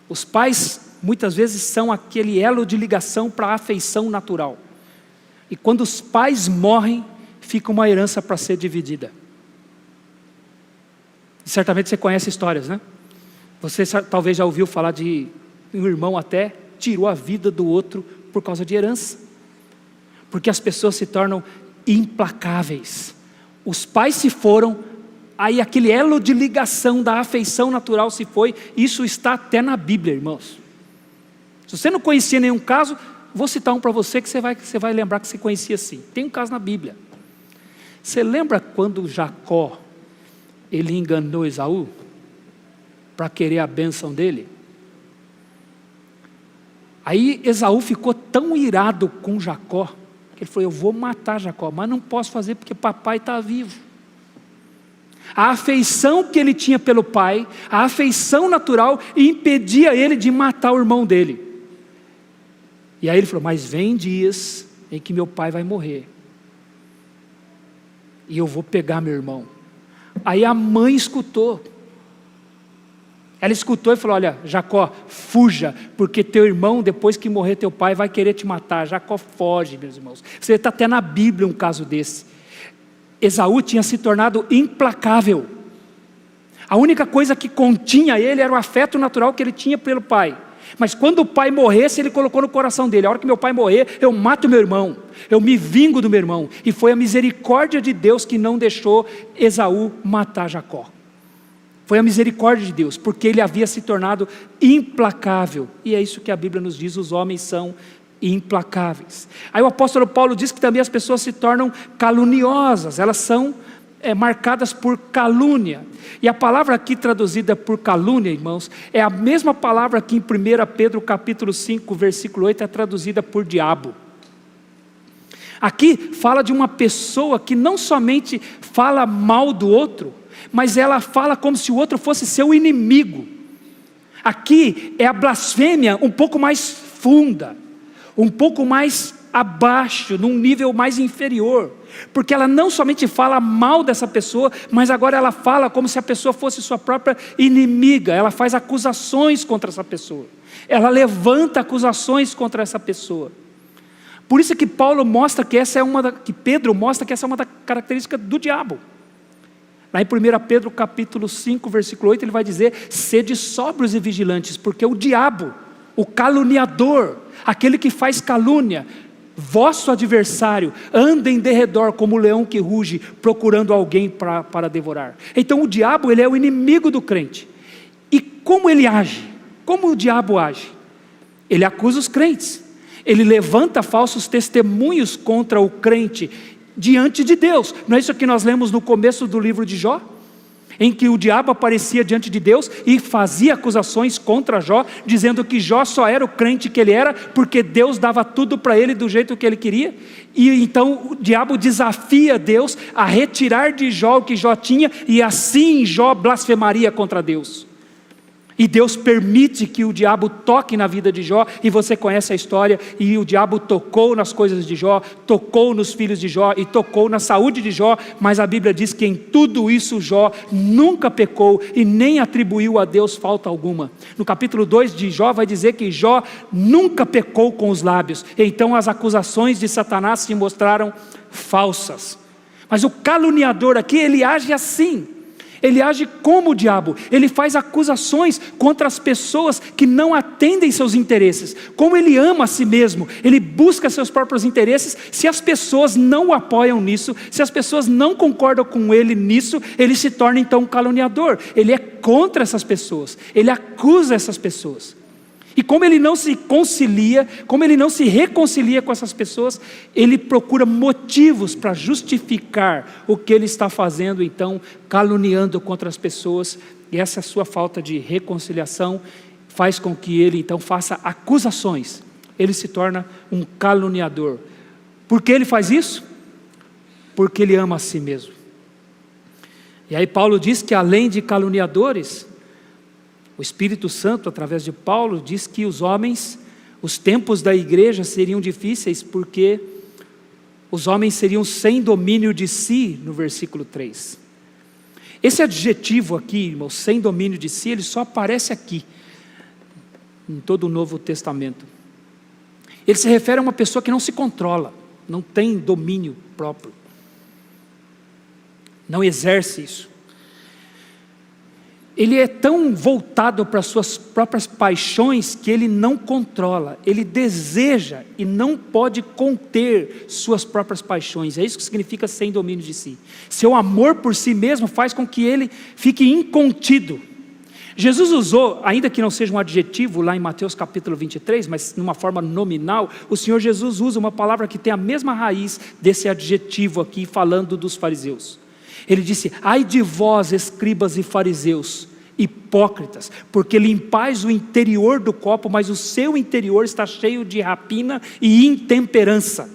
os pais muitas vezes são aquele elo de ligação para a afeição natural. E quando os pais morrem, fica uma herança para ser dividida. E certamente você conhece histórias, né? Você talvez já ouviu falar de um irmão até tirou a vida do outro por causa de herança. Porque as pessoas se tornam implacáveis. Os pais se foram, aí aquele elo de ligação da afeição natural se foi. Isso está até na Bíblia, irmãos. Se você não conhecia nenhum caso, vou citar um para você que você vai lembrar que você conhecia sim. Tem um caso na Bíblia. Você lembra quando Jacó, ele enganou Esaú para querer a bênção dele? Aí Esaú ficou tão irado com Jacó, que ele falou, eu vou matar Jacó, mas não posso fazer porque papai está vivo. A afeição que ele tinha pelo pai, a afeição natural, impedia ele de matar o irmão dele. E aí ele falou, mas vem dias em que meu pai vai morrer, e eu vou pegar meu irmão. Aí a mãe escutou, ela escutou e falou, olha Jacó, fuja, porque teu irmão depois que morrer teu pai vai querer te matar. Jacó foge, meus irmãos. Você está até na Bíblia um caso desse. Esaú tinha se tornado implacável. A única coisa que continha ele era o afeto natural que ele tinha pelo pai. Mas quando o pai morresse, ele colocou no coração dele: a hora que meu pai morrer, eu mato meu irmão, eu me vingo do meu irmão. E foi a misericórdia de Deus que não deixou Esaú matar Jacó. Foi a misericórdia de Deus, porque ele havia se tornado implacável. E é isso que a Bíblia nos diz: os homens são implacáveis. Aí o apóstolo Paulo diz que também as pessoas se tornam caluniosas, elas são marcadas por calúnia. E a palavra aqui traduzida por calúnia, irmãos, é a mesma palavra que em 1 Pedro capítulo 5, versículo 8 é traduzida por diabo. Aqui fala de uma pessoa que não somente fala mal do outro, mas ela fala como se o outro fosse seu inimigo. Aqui é a blasfêmia um pouco mais funda, um pouco mais abaixo, num nível mais inferior, porque ela não somente fala mal dessa pessoa, mas agora ela fala como se a pessoa fosse sua própria inimiga. Ela faz acusações contra essa pessoa, ela levanta acusações contra essa pessoa. Por isso que Paulo mostra que Pedro mostra que essa é uma das características do diabo. Lá em 1 Pedro capítulo 5, versículo 8, ele vai dizer: sede sóbrios e vigilantes, porque o diabo, o caluniador, aquele que faz calúnia, vosso adversário, anda em derredor como o leão que ruge, procurando alguém para devorar. Então o diabo, ele é o inimigo do crente. E como ele age? Como o diabo age? Ele acusa os crentes, ele levanta falsos testemunhos contra o crente diante de Deus. Não é isso que nós lemos no começo do livro de Jó? Em que o diabo aparecia diante de Deus e fazia acusações contra Jó, dizendo que Jó só era o crente que ele era, porque Deus dava tudo para ele do jeito que ele queria. E então o diabo desafia Deus a retirar de Jó o que Jó tinha, e assim Jó blasfemaria contra Deus. E Deus permite que o diabo toque na vida de Jó, e você conhece a história, e o diabo tocou nas coisas de Jó, tocou nos filhos de Jó, e tocou na saúde de Jó, mas a Bíblia diz que em tudo isso Jó nunca pecou, e nem atribuiu a Deus falta alguma. No capítulo 2 de Jó vai dizer que Jó nunca pecou com os lábios, então as acusações de Satanás se mostraram falsas. Mas o caluniador aqui, ele age assim. Ele age como o diabo, ele faz acusações contra as pessoas que não atendem seus interesses. Como ele ama a si mesmo, ele busca seus próprios interesses. Se as pessoas não o apoiam nisso, se as pessoas não concordam com ele nisso, ele se torna então um caluniador. Ele é contra essas pessoas, ele acusa essas pessoas. E como ele não se concilia, como ele não se reconcilia com essas pessoas, ele procura motivos para justificar o que ele está fazendo, então caluniando contra as pessoas. E essa sua falta de reconciliação faz com que ele então faça acusações. Ele se torna um caluniador. Por que ele faz isso? Porque ele ama a si mesmo. E aí Paulo diz que além de caluniadores, o Espírito Santo, através de Paulo, diz que os tempos da igreja seriam difíceis, porque os homens seriam sem domínio de si, no versículo 3. Esse adjetivo aqui, irmão, sem domínio de si, ele só aparece aqui, em todo o Novo Testamento. Ele se refere a uma pessoa que não se controla, não tem domínio próprio, não exerce isso. Ele é tão voltado para as suas próprias paixões que ele não controla, ele deseja e não pode conter suas próprias paixões. É isso que significa sem domínio de si. Seu amor por si mesmo faz com que ele fique incontido. Jesus usou, ainda que não seja um adjetivo lá em Mateus capítulo 23, mas numa forma nominal, o Senhor Jesus usa uma palavra que tem a mesma raiz desse adjetivo aqui, falando dos fariseus. Ele disse: ai de vós, escribas e fariseus, hipócritas, porque limpais o interior do copo, mas o seu interior está cheio de rapina e intemperança.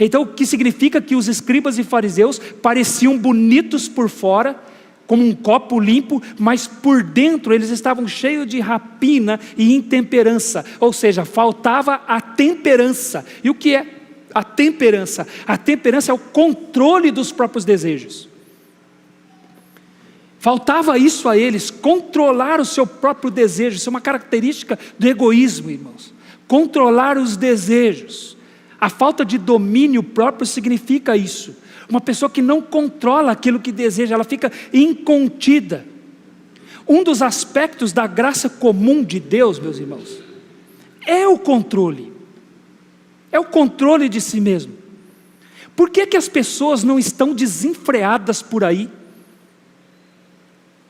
Então, o que significa que os escribas e fariseus pareciam bonitos por fora, como um copo limpo, mas por dentro eles estavam cheios de rapina e intemperança, ou seja, faltava a temperança. E o que é a temperança? A temperança é o controle dos próprios desejos. Faltava isso a eles, controlar o seu próprio desejo. Isso é uma característica do egoísmo, irmãos. Controlar os desejos. A falta de domínio próprio significa isso. Uma pessoa que não controla aquilo que deseja, ela fica incontida. Um dos aspectos da graça comum de Deus, meus irmãos, é o controle. É o controle de si mesmo. Por que que as pessoas não estão desenfreadas por aí?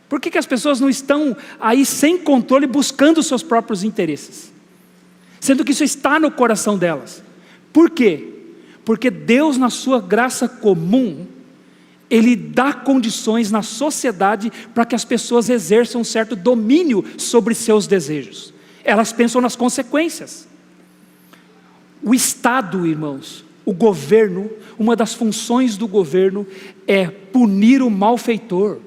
Por que que as pessoas não estão aí sem controle, buscando os seus próprios interesses? Sendo que isso está no coração delas. Por quê? Porque Deus, na sua graça comum, Ele dá condições na sociedade para que as pessoas exerçam um certo domínio sobre seus desejos. Elas pensam nas consequências. O Estado, irmãos, o governo, uma das funções do governo é punir o malfeitor.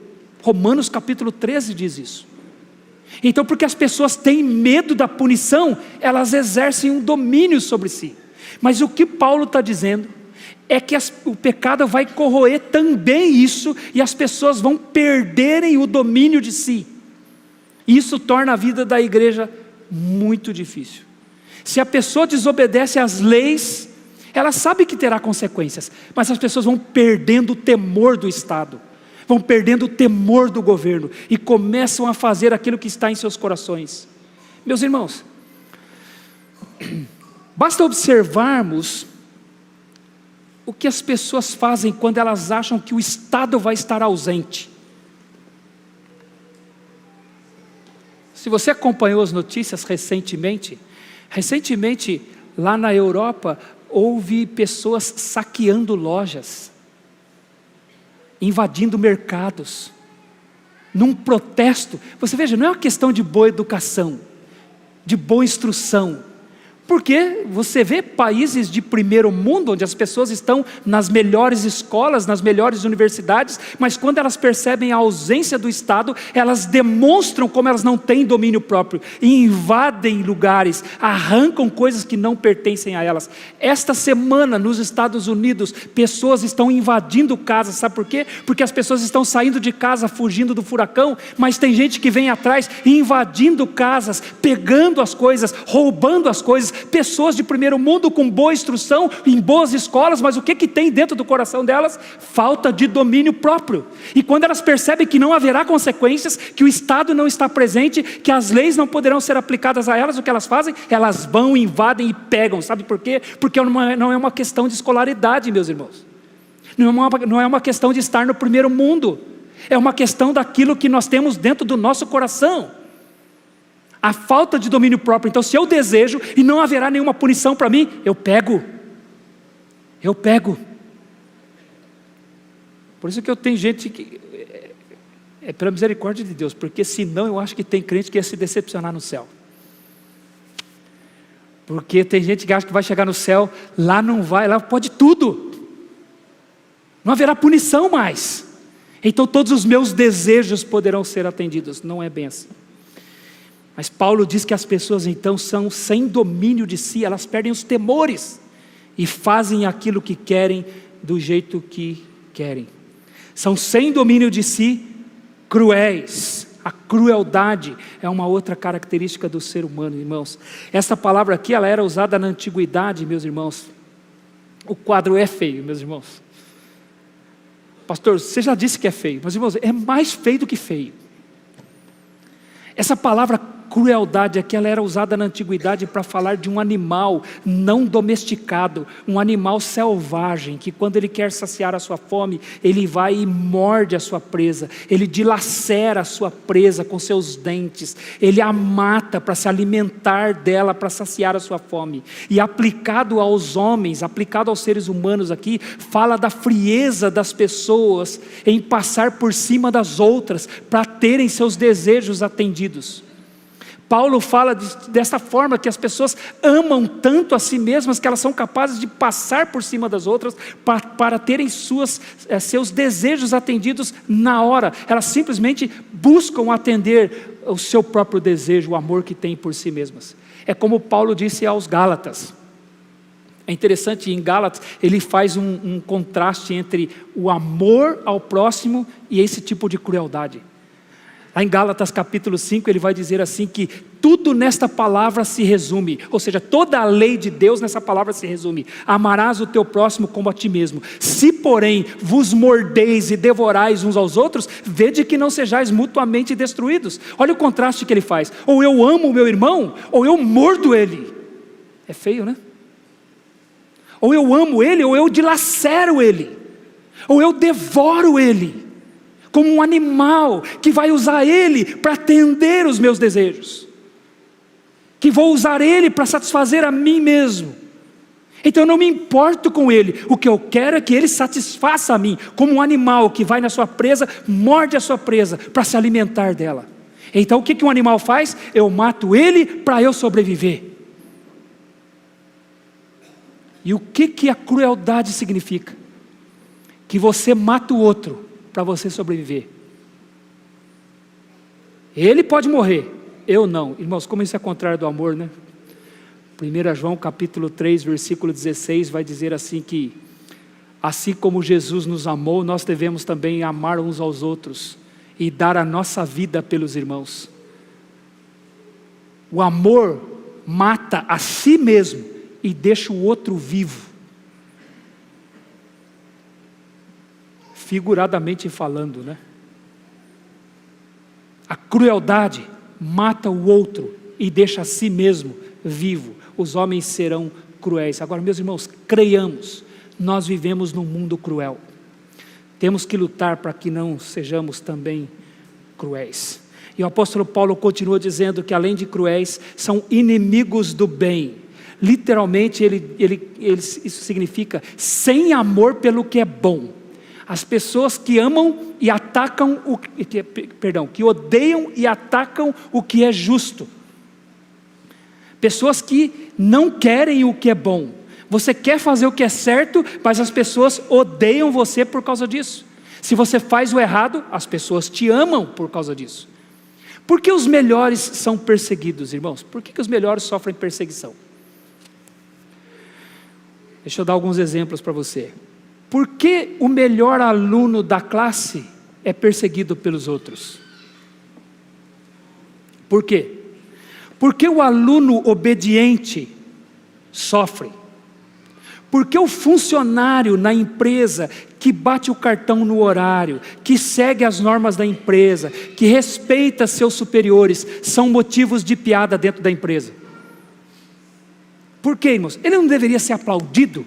Romanos capítulo 13 diz isso. Então, porque as pessoas têm medo da punição, elas exercem um domínio sobre si. Mas o que Paulo está dizendo é que o pecado vai corroer também isso, e as pessoas vão perderem o domínio de si. Isso torna a vida da igreja muito difícil. Se a pessoa desobedece às leis, ela sabe que terá consequências, mas as pessoas vão perdendo o temor do Estado, vão perdendo o temor do governo, e começam a fazer aquilo que está em seus corações. Meus irmãos, basta observarmos o que as pessoas fazem quando elas acham que o Estado vai estar ausente. Se você acompanhou as notícias recentemente, lá na Europa, houve pessoas saqueando lojas, invadindo mercados, num protesto. Você veja, não é uma questão de boa educação, de boa instrução, porque você vê países de primeiro mundo, onde as pessoas estão nas melhores escolas, nas melhores universidades, mas quando elas percebem a ausência do Estado, elas demonstram como elas não têm domínio próprio, e invadem lugares, arrancam coisas que não pertencem a elas. Esta semana, nos Estados Unidos, pessoas estão invadindo casas, sabe por quê? Porque as pessoas estão saindo de casa, fugindo do furacão, mas tem gente que vem atrás, invadindo casas, pegando as coisas, roubando as coisas. Pessoas de primeiro mundo com boa instrução, em boas escolas, mas o que tem dentro do coração delas? Falta de domínio próprio. E quando elas percebem que não haverá consequências, que o Estado não está presente, que as leis não poderão ser aplicadas a elas, o que elas fazem? Elas vão, invadem e pegam. Sabe por quê? Porque não é uma questão de escolaridade, meus irmãos. Não é uma questão de estar no primeiro mundo. É uma questão daquilo que nós temos dentro do nosso coração. A falta de domínio próprio. Então, se eu desejo e não haverá nenhuma punição para mim, eu pego. Por isso que eu tenho gente que é pela misericórdia de Deus, porque senão eu acho que tem crente que ia se decepcionar no céu. Porque tem gente que acha que vai chegar no céu, lá não vai, lá pode tudo. Não haverá punição mais. Então todos os meus desejos poderão ser atendidos. Não é bem assim. Mas Paulo diz que as pessoas então são sem domínio de si, elas perdem os temores e fazem aquilo que querem do jeito que querem. São sem domínio de si, cruéis. A crueldade é uma outra característica do ser humano, irmãos. Essa palavra aqui, ela era usada na antiguidade, meus irmãos. O quadro é feio, meus irmãos. Pastor, você já disse que é feio, mas irmãos, é mais feio do que feio. Essa palavra crueldade aqui, ela era usada na antiguidade para falar de um animal não domesticado, um animal selvagem, que quando ele quer saciar a sua fome, ele vai e morde a sua presa, ele dilacera a sua presa com seus dentes, ele a mata para se alimentar dela, para saciar a sua fome. E aplicado aos homens, aplicado aos seres humanos aqui, fala da frieza das pessoas em passar por cima das outras, para terem seus desejos atendidos. Paulo fala dessa forma, que as pessoas amam tanto a si mesmas, que elas são capazes de passar por cima das outras, para terem seus desejos atendidos na hora. Elas simplesmente buscam atender o seu próprio desejo, o amor que têm por si mesmas. É como Paulo disse aos Gálatas. É interessante, em Gálatas ele faz um contraste entre o amor ao próximo e esse tipo de crueldade. Lá em Gálatas capítulo 5 ele vai dizer assim que Tudo nesta palavra se resume, ou seja, toda a lei de Deus nessa palavra se resume: amarás o teu próximo como a ti mesmo. Se porém vos mordeis e devorais uns aos outros, vede que não sejais mutuamente destruídos. Olha o contraste que ele faz: ou eu amo o meu irmão, ou eu mordo ele. É feio, né? Ou eu amo ele, ou eu dilacero ele, ou eu devoro ele, como um animal que vai usar ele para atender os meus desejos, que vou usar ele para satisfazer a mim mesmo. Então eu não me importo com ele, o que eu quero é que ele satisfaça a mim, como um animal que vai na sua presa, morde a sua presa para se alimentar dela. Então o que um animal faz? Eu mato ele para eu sobreviver. E o que a crueldade significa? Que você mata o outro para você sobreviver. Ele pode morrer, eu não. Irmãos, como isso é contrário do amor, né? 1 João capítulo 3, versículo 16 vai dizer assim que: assim como Jesus nos amou, nós devemos também amar uns aos outros e dar a nossa vida pelos irmãos. O amor mata a si mesmo e deixa o outro vivo. Figuradamente falando, né? A crueldade mata o outro e deixa a si mesmo vivo. Os homens serão cruéis. Agora, meus irmãos, creiamos, nós vivemos num mundo cruel. Temos que lutar para que não sejamos também cruéis. E o apóstolo Paulo continua dizendo que, além de cruéis, são inimigos do bem. Literalmente, isso significa sem amor pelo que é bom. As pessoas que amam e atacam, que odeiam e atacam o que é justo. Pessoas que não querem o que é bom. Você quer fazer o que é certo, mas as pessoas odeiam você por causa disso. Se você faz o errado, as pessoas te amam por causa disso. Por que os melhores são perseguidos, irmãos? Por que os melhores sofrem perseguição? Deixa eu dar alguns exemplos para você. Por que o melhor aluno da classe é perseguido pelos outros? Por quê? Porque o aluno obediente sofre. Porque o funcionário na empresa que bate o cartão no horário, que segue as normas da empresa, que respeita seus superiores, são motivos de piada dentro da empresa. Por quê, irmãos? Ele não deveria ser aplaudido?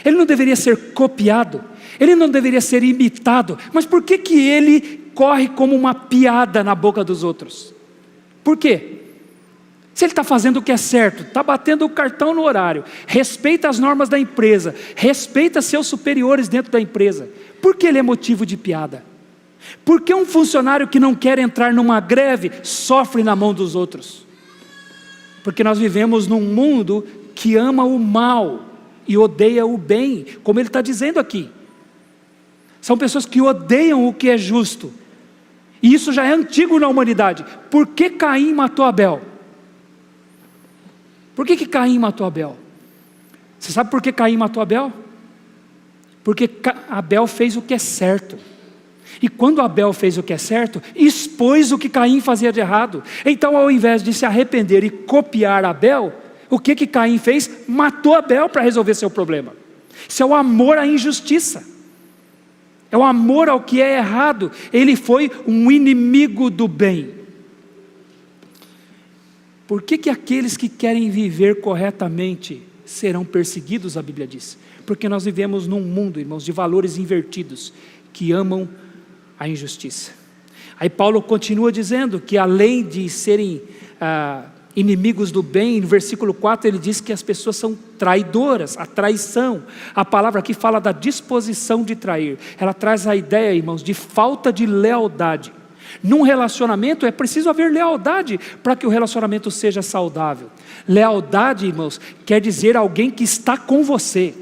Ele não deveria ser copiado? Ele não deveria ser imitado? Mas por que ele corre como uma piada na boca dos outros? Por quê? Se ele está fazendo o que é certo, está batendo o cartão no horário, respeita as normas da empresa, respeita seus superiores dentro da empresa, por que ele é motivo de piada? Por que um funcionário que não quer entrar numa greve sofre na mão dos outros? Porque nós vivemos num mundo que ama o mal e odeia o bem, como ele está dizendo aqui. São pessoas que odeiam o que é justo, e isso já é antigo na humanidade. Por que Caim matou Abel? Por que Caim matou Abel? Você sabe por que Caim matou Abel? Porque Abel fez o que é certo. E quando Abel fez o que é certo, expôs o que Caim fazia de errado. Então, ao invés de se arrepender e copiar Abel, o que Caim fez? Matou Abel para resolver seu problema. Isso é o amor à injustiça. É o amor ao que é errado. Ele foi um inimigo do bem. Por que aqueles que querem viver corretamente serão perseguidos, a Bíblia diz? Porque nós vivemos num mundo, irmãos, de valores invertidos, que amam a injustiça. Aí Paulo continua dizendo que, além de serem inimigos do bem, no versículo 4 ele diz que as pessoas são traidoras. A traição, a palavra aqui fala da disposição de trair. Ela traz a ideia, irmãos, de falta de lealdade. Num relacionamento é preciso haver lealdade para que o relacionamento seja saudável. Lealdade, irmãos, quer dizer alguém que está com você,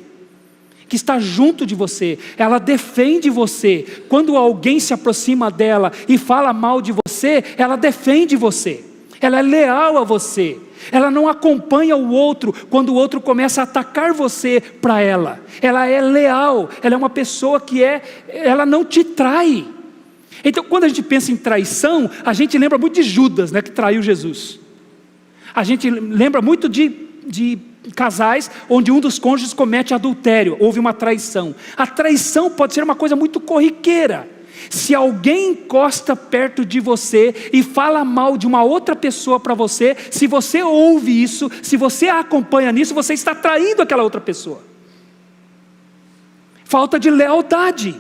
que está junto de você. Ela defende você. Quando alguém se aproxima dela e fala mal de você, ela defende você. Ela é leal a você. Ela não acompanha o outro quando o outro começa a atacar você para ela. Ela é leal. Ela é uma pessoa que ela não te trai. Então, quando a gente pensa em traição, a gente lembra muito de Judas, né, que traiu Jesus. A gente lembra muito de casais onde um dos cônjuges comete adultério, houve uma traição. A traição pode ser uma coisa muito corriqueira. Se alguém encosta perto de você e fala mal de uma outra pessoa para você, se você ouve isso, se você a acompanha nisso, você está traindo aquela outra pessoa. Falta de lealdade.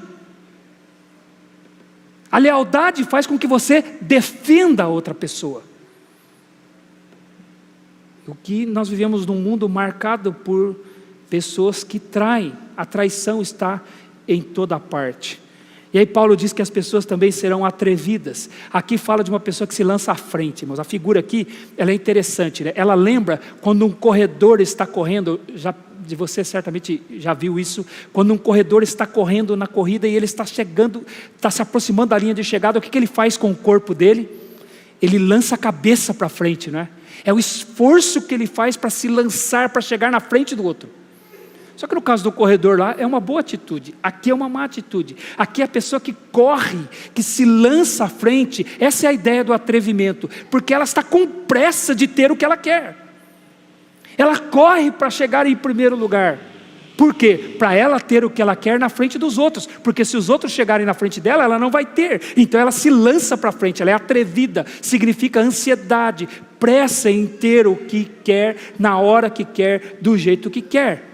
A lealdade faz com que você defenda a outra pessoa. O que nós vivemos num mundo marcado por pessoas que traem. A traição está em toda parte. E aí Paulo diz que as pessoas também serão atrevidas. Aqui fala de uma pessoa que se lança à frente, irmãos. A figura aqui, ela é interessante, né? Ela lembra quando um corredor está correndo, você certamente já viu isso, quando um corredor está correndo na corrida e ele está chegando, está se aproximando da linha de chegada, o que ele faz com o corpo dele? Ele lança a cabeça para frente, não é? É o esforço que ele faz para se lançar, para chegar na frente do outro. Só que no caso do corredor lá, é uma boa atitude. Aqui é uma má atitude. Aqui é a pessoa que corre, que se lança à frente. Essa é a ideia do atrevimento. Porque ela está com pressa de ter o que ela quer. Ela corre para chegar em primeiro lugar. Por quê? Para ela ter o que ela quer na frente dos outros. Porque se os outros chegarem na frente dela, ela não vai ter. Então ela se lança para frente, ela é atrevida. Significa ansiedade, pressa em ter o que quer, na hora que quer, do jeito que quer.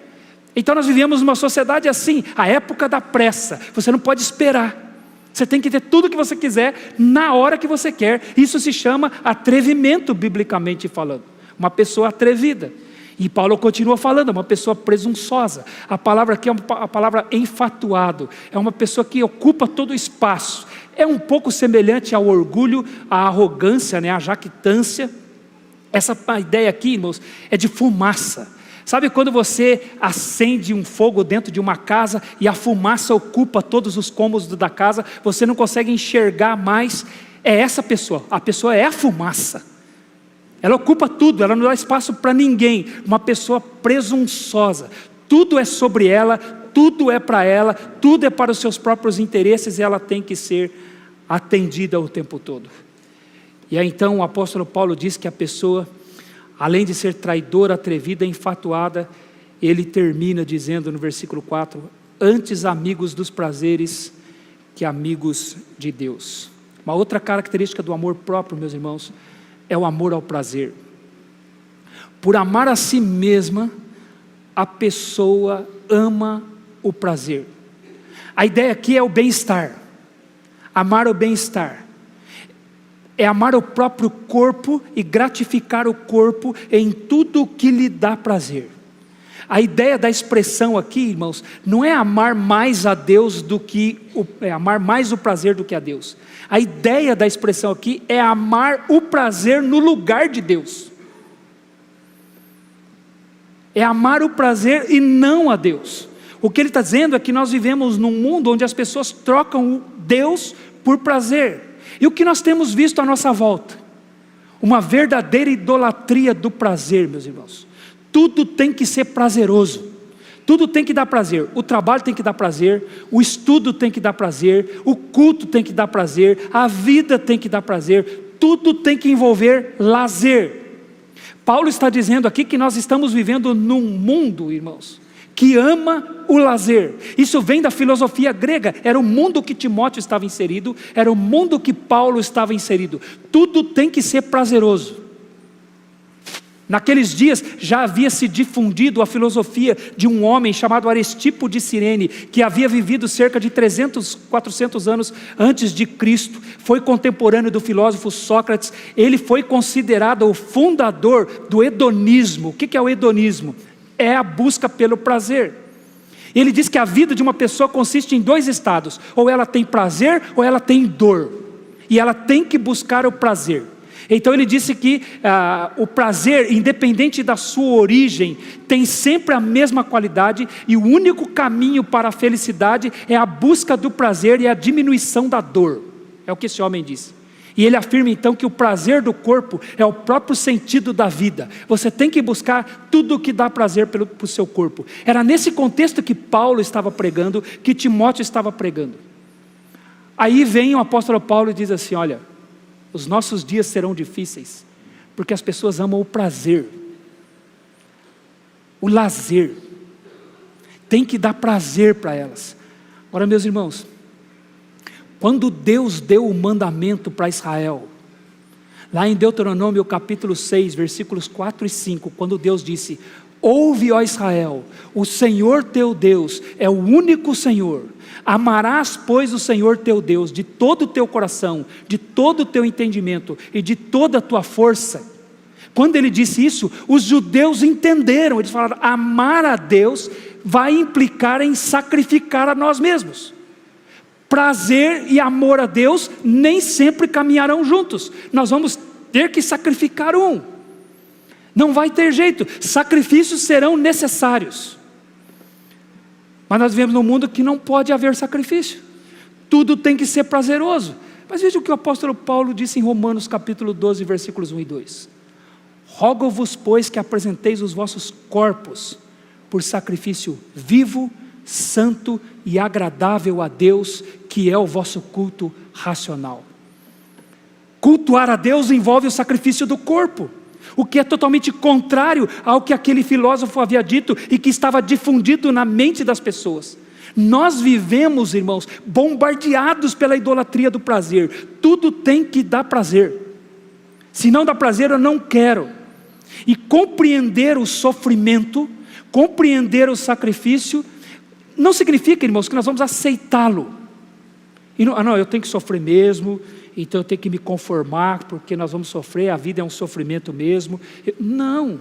Então nós vivemos numa sociedade assim, a época da pressa. Você não pode esperar. Você tem que ter tudo o que você quiser, na hora que você quer. Isso se chama atrevimento, biblicamente falando. Uma pessoa atrevida. E Paulo continua falando, uma pessoa presunçosa. A palavra aqui é a palavra enfatuado. É uma pessoa que ocupa todo o espaço. É um pouco semelhante ao orgulho, à arrogância, né? À jactância. Essa ideia aqui, irmãos, é de fumaça. Sabe quando você acende um fogo dentro de uma casa e a fumaça ocupa todos os cômodos da casa, você não consegue enxergar mais? É essa pessoa. A pessoa é a fumaça. Ela ocupa tudo, ela não dá espaço para ninguém. Uma pessoa presunçosa. Tudo é sobre ela, tudo é para ela, tudo é para os seus próprios interesses e ela tem que ser atendida o tempo todo. E aí então o apóstolo Paulo diz que a pessoa, além de ser traidora, atrevida, enfatuada, ele termina dizendo no versículo 4, antes amigos dos prazeres que amigos de Deus. Uma outra característica do amor próprio, meus irmãos, é o amor ao prazer. Por amar a si mesma, a pessoa ama o prazer. A ideia aqui é o bem-estar. Amar o bem-estar. É amar o próprio corpo e gratificar o corpo em tudo o que lhe dá prazer. A ideia da expressão aqui, irmãos, não é amar mais a Deus do que amar mais o prazer do que a Deus. A ideia da expressão aqui é amar o prazer no lugar de Deus. É amar o prazer e não a Deus. O que ele está dizendo é que nós vivemos num mundo onde as pessoas trocam o Deus por prazer. E o que nós temos visto à nossa volta? Uma verdadeira idolatria do prazer, meus irmãos. Tudo tem que ser prazeroso. Tudo tem que dar prazer. O trabalho tem que dar prazer. O estudo tem que dar prazer. O culto tem que dar prazer. A vida tem que dar prazer. Tudo tem que envolver lazer. Paulo está dizendo aqui que nós estamos vivendo num mundo, irmãos, que ama o lazer. Isso vem da filosofia grega. Era o mundo que Timóteo estava inserido. Era o mundo que Paulo estava inserido. Tudo tem que ser prazeroso. Naqueles dias já havia se difundido a filosofia de um homem chamado Aristipo de Cirene, que havia vivido cerca de 300, 400 anos antes de Cristo. Foi contemporâneo do filósofo Sócrates. Ele foi considerado o fundador do hedonismo. O que é o hedonismo? É a busca pelo prazer. Ele diz que a vida de uma pessoa consiste em dois estados: ou ela tem prazer ou ela tem dor, e ela tem que buscar o prazer. Então ele disse que o prazer, independente da sua origem, tem sempre a mesma qualidade, e o único caminho para a felicidade é a busca do prazer e a diminuição da dor. É o que esse homem disse. E ele afirma então que o prazer do corpo é o próprio sentido da vida. Você tem que buscar tudo o que dá prazer para o seu corpo. Era nesse contexto que Paulo estava pregando, que Timóteo estava pregando. Aí vem o apóstolo Paulo e diz assim: olha, os nossos dias serão difíceis, Porque as pessoas amam o prazer, o lazer. Tem que dar prazer para elas. Agora, meus irmãos, quando Deus deu o mandamento para Israel, lá em Deuteronômio capítulo 6, versículos 4 e 5, quando Deus disse: ouve, ó Israel, o Senhor teu Deus é o único Senhor. Amarás, pois, o Senhor teu Deus de todo o teu coração, de todo o teu entendimento e de toda a tua força. Quando ele disse isso, os judeus entenderam. Eles falaram: amar a Deus vai implicar em sacrificar a nós mesmos. Prazer e amor a Deus nem sempre caminharão juntos. Nós vamos ter que sacrificar um. Não vai ter jeito, sacrifícios serão necessários. Mas nós vivemos num mundo que não pode haver sacrifício. Tudo tem que ser prazeroso. Mas veja o que o apóstolo Paulo disse em Romanos capítulo 12, versículos 1 e 2. Rogo-vos, pois, que apresenteis os vossos corpos por sacrifício vivo, santo e agradável a Deus, que é o vosso culto racional. Cultuar a Deus envolve o sacrifício do corpo, o que é totalmente contrário ao que aquele filósofo havia dito e que estava difundido na mente das pessoas. Nós vivemos, irmãos, bombardeados pela idolatria do prazer. Tudo tem que dar prazer. Se não dá prazer, eu não quero. E compreender o sofrimento, compreender o sacrifício, não significa, irmãos, que nós vamos aceitá-lo. E não, eu tenho que sofrer mesmo, então eu tenho que me conformar, porque nós vamos sofrer, a vida é um sofrimento mesmo. Não,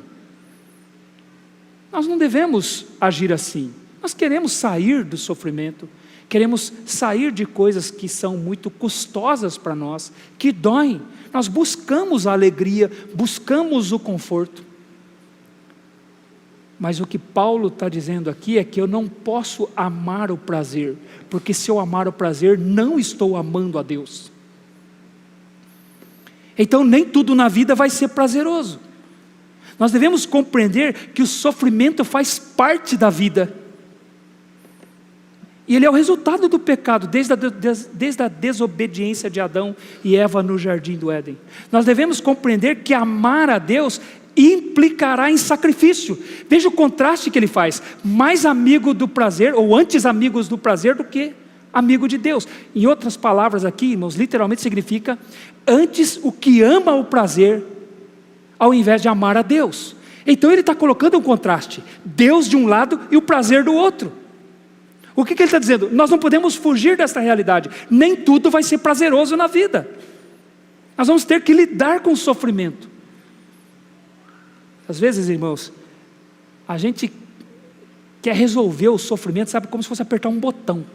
nós não devemos agir assim. Nós queremos sair do sofrimento, queremos sair de coisas que são muito custosas para nós, que doem. Nós buscamos a alegria, buscamos o conforto. Mas o que Paulo está dizendo aqui é que eu não posso amar o prazer, porque se eu amar o prazer, não estou amando a Deus. Então nem tudo na vida vai ser prazeroso. Nós devemos compreender que o sofrimento faz parte da vida. E ele é o resultado do pecado, desde a desobediência de Adão e Eva no jardim do Éden. Nós devemos compreender que amar a Deus implicará em sacrifício. Veja o contraste que ele faz: mais amigo do prazer, ou antes amigos do prazer, do que amigo de Deus. Em outras palavras aqui, irmãos, literalmente significa antes o que ama o prazer, ao invés de amar a Deus. Então ele está colocando um contraste: Deus de um lado e o prazer do outro. O que ele está dizendo? Nós não podemos fugir dessa realidade. Nem tudo vai ser prazeroso na vida. Nós vamos ter que lidar com o sofrimento. Às vezes, irmãos, a gente quer resolver o sofrimento, sabe, como se fosse apertar um botão.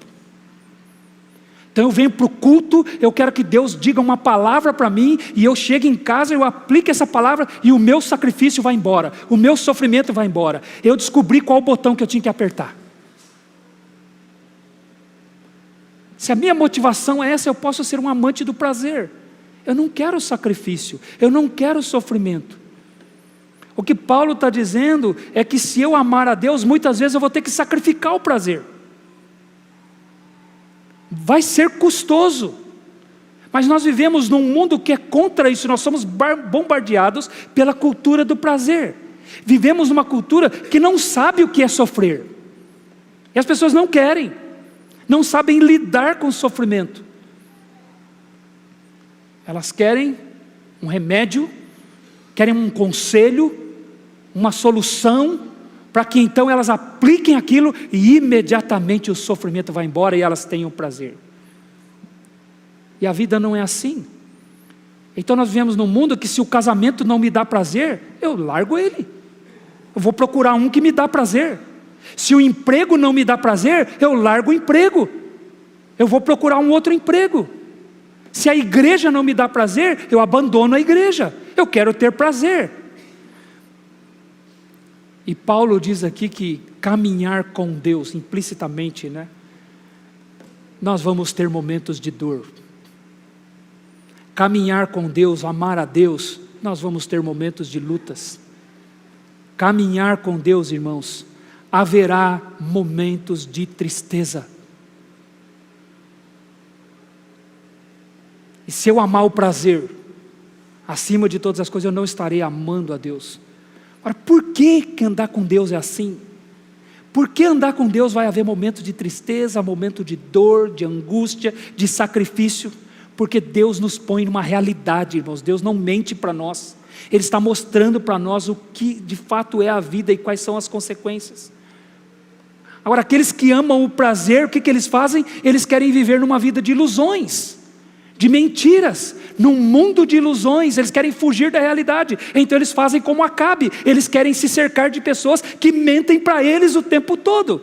Então eu venho para o culto, eu quero que Deus diga uma palavra para mim, e eu chego em casa, eu aplico essa palavra, e o meu sacrifício vai embora, o meu sofrimento vai embora. Eu descobri qual o botão que eu tinha que apertar. Se a minha motivação é essa, eu posso ser um amante do prazer. Eu não quero sacrifício, eu não quero sofrimento. O que Paulo está dizendo é que se eu amar a Deus, muitas vezes eu vou ter que sacrificar o prazer. Vai ser custoso. Mas nós vivemos num mundo que é contra isso. Nós somos bombardeados pela cultura do prazer. Vivemos numa cultura que não sabe o que é sofrer. E as pessoas não querem, não sabem lidar com o sofrimento. Elas querem um remédio, querem um conselho, uma solução, para que então elas apliquem aquilo e imediatamente o sofrimento vai embora e elas tenham prazer. E a vida não é assim. Então nós vivemos num mundo que se o casamento não me dá prazer, eu largo ele. Eu vou procurar um que me dá prazer. Se o emprego não me dá prazer, eu largo o emprego. Eu vou procurar um outro emprego. Se a igreja não me dá prazer, eu abandono a igreja. Eu quero ter prazer. E Paulo diz aqui que caminhar com Deus, implicitamente, né? Nós vamos ter momentos de dor. Caminhar com Deus, amar a Deus, nós vamos ter momentos de lutas. Caminhar com Deus, irmãos, haverá momentos de tristeza. E se eu amar o prazer, acima de todas as coisas eu não estarei amando a Deus. Agora, por que andar com Deus é assim? Por que andar com Deus vai haver momentos de tristeza, momento de dor, de angústia, de sacrifício? Porque Deus nos põe numa realidade, irmãos. Deus não mente para nós. Ele está mostrando para nós o que de fato é a vida e quais são as consequências. Agora, aqueles que amam o prazer, o que eles fazem? Eles querem viver numa vida de ilusões, de mentiras, num mundo de ilusões. Eles querem fugir da realidade. Então eles fazem como Acabe. Eles querem se cercar de pessoas que mentem para eles o tempo todo,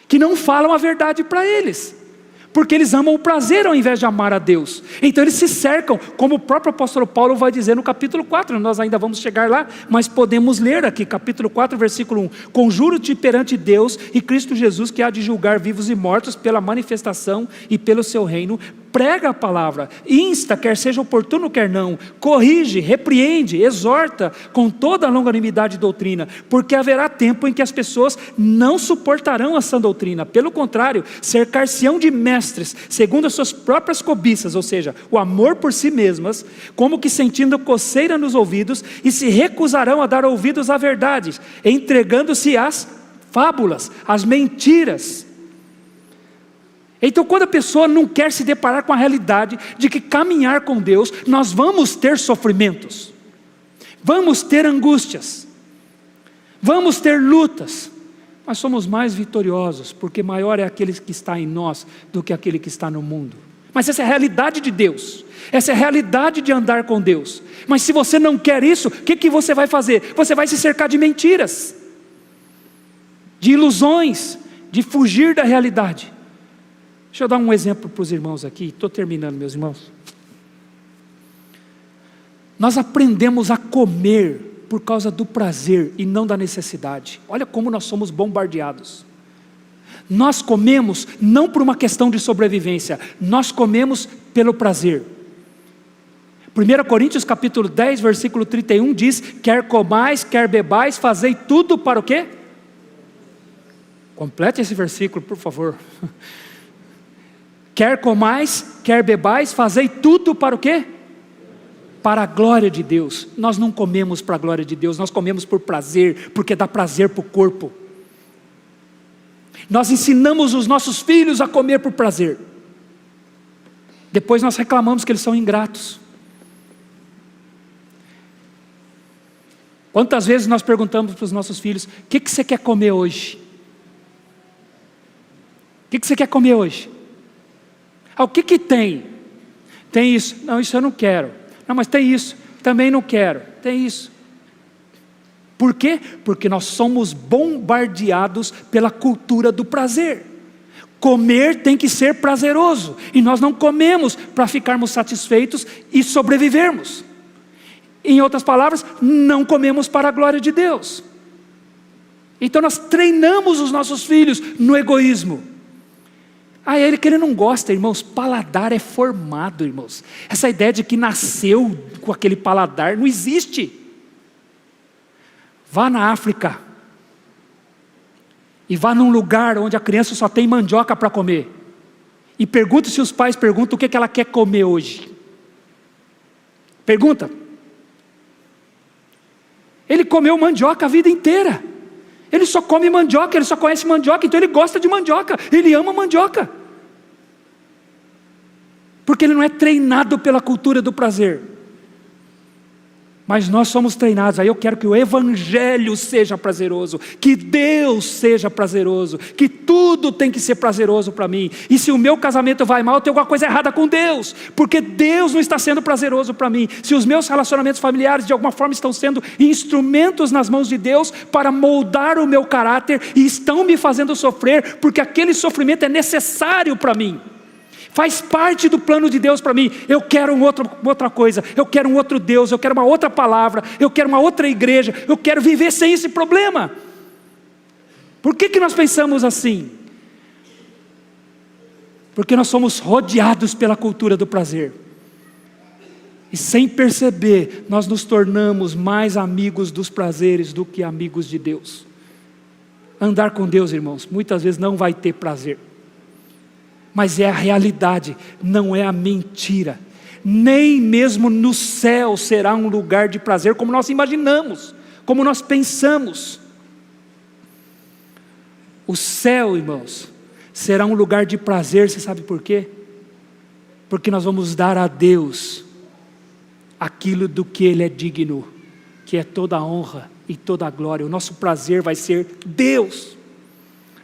que não falam a verdade para eles, porque eles amam o prazer ao invés de amar a Deus. Então eles se cercam, como o próprio apóstolo Paulo vai dizer no capítulo 4, nós ainda vamos chegar lá, mas podemos ler aqui, capítulo 4, versículo 1, conjuro-te perante Deus e Cristo Jesus, que há de julgar vivos e mortos pela manifestação e pelo seu reino, prega a palavra, insta, quer seja oportuno, quer não, corrige, repreende, exorta, com toda a longanimidade e doutrina, porque haverá tempo em que as pessoas não suportarão a sã doutrina, pelo contrário, cercar-se-ão de mestres, segundo as suas próprias cobiças, ou seja, o amor por si mesmas, como que sentindo coceira nos ouvidos, e se recusarão a dar ouvidos à verdade, entregando-se às fábulas, às mentiras. Então, quando a pessoa não quer se deparar com a realidade de que caminhar com Deus, nós vamos ter sofrimentos, vamos ter angústias, vamos ter lutas, mas somos mais vitoriosos, porque maior é aquele que está em nós do que aquele que está no mundo. Mas essa é a realidade de Deus, essa é a realidade de andar com Deus. Mas se você não quer isso, o que você vai fazer? Você vai se cercar de mentiras, de ilusões, de fugir da realidade. Deixa eu dar um exemplo para os irmãos aqui, estou terminando, meus irmãos. Nós aprendemos a comer por causa do prazer e não da necessidade. Olha como nós somos bombardeados. Nós comemos não por uma questão de sobrevivência, nós comemos pelo prazer. 1 Coríntios capítulo 10, versículo 31 diz, quer comais, quer bebais, fazei tudo para o quê? Complete esse versículo, por favor. Quer comais, quer bebais, fazei tudo para o quê? Para a glória de Deus. Nós não comemos para a glória de Deus, nós comemos por prazer, porque dá prazer para o corpo. Nós ensinamos os nossos filhos a comer por prazer. Depois nós reclamamos que eles são ingratos. Quantas vezes nós perguntamos para os nossos filhos, o que você quer comer hoje? O que você quer comer hoje? O que tem? Tem isso. Não, isso eu não quero. Não, mas tem isso. Também não quero. Tem isso. Por quê? Porque nós somos bombardeados pela cultura do prazer. Comer tem que ser prazeroso. E nós não comemos para ficarmos satisfeitos e sobrevivermos. Em outras palavras, não comemos para a glória de Deus. Então nós treinamos os nossos filhos no egoísmo. Ele que ele não gosta, irmãos, paladar é formado, irmãos. Essa ideia de que nasceu com aquele paladar não existe. Vá na África e vá num lugar onde a criança só tem mandioca para comer e pergunte se os pais perguntam o que ela quer comer hoje. Pergunta. Ele comeu mandioca a vida inteira. Ele só come mandioca, ele só conhece mandioca, então ele gosta de mandioca, ele ama mandioca. Porque ele não é treinado pela cultura do prazer. Mas nós somos treinados. Aí eu quero que o evangelho seja prazeroso, que Deus seja prazeroso, que tudo tem que ser prazeroso para mim. E se o meu casamento vai mal, tem alguma coisa errada com Deus, porque Deus não está sendo prazeroso para mim. Se os meus relacionamentos familiares de alguma forma estão sendo instrumentos nas mãos de Deus para moldar o meu caráter e estão me fazendo sofrer, porque aquele sofrimento é necessário para mim, faz parte do plano de Deus para mim. Eu quero outra coisa, eu quero um outro Deus, eu quero uma outra palavra, eu quero uma outra igreja, eu quero viver sem esse problema. Por que nós pensamos assim? Porque nós somos rodeados pela cultura do prazer. E sem perceber, nós nos tornamos mais amigos dos prazeres do que amigos de Deus. Andar com Deus, irmãos, muitas vezes não vai ter prazer. Mas é a realidade, não é a mentira. nem mesmo no céu será um lugar de prazer como nós imaginamos, como nós pensamos. O céu, irmãos, será um lugar de prazer, você sabe por quê? Porque nós vamos dar a Deus aquilo do que Ele é digno, que é toda a honra e toda a glória. O nosso prazer vai ser Deus,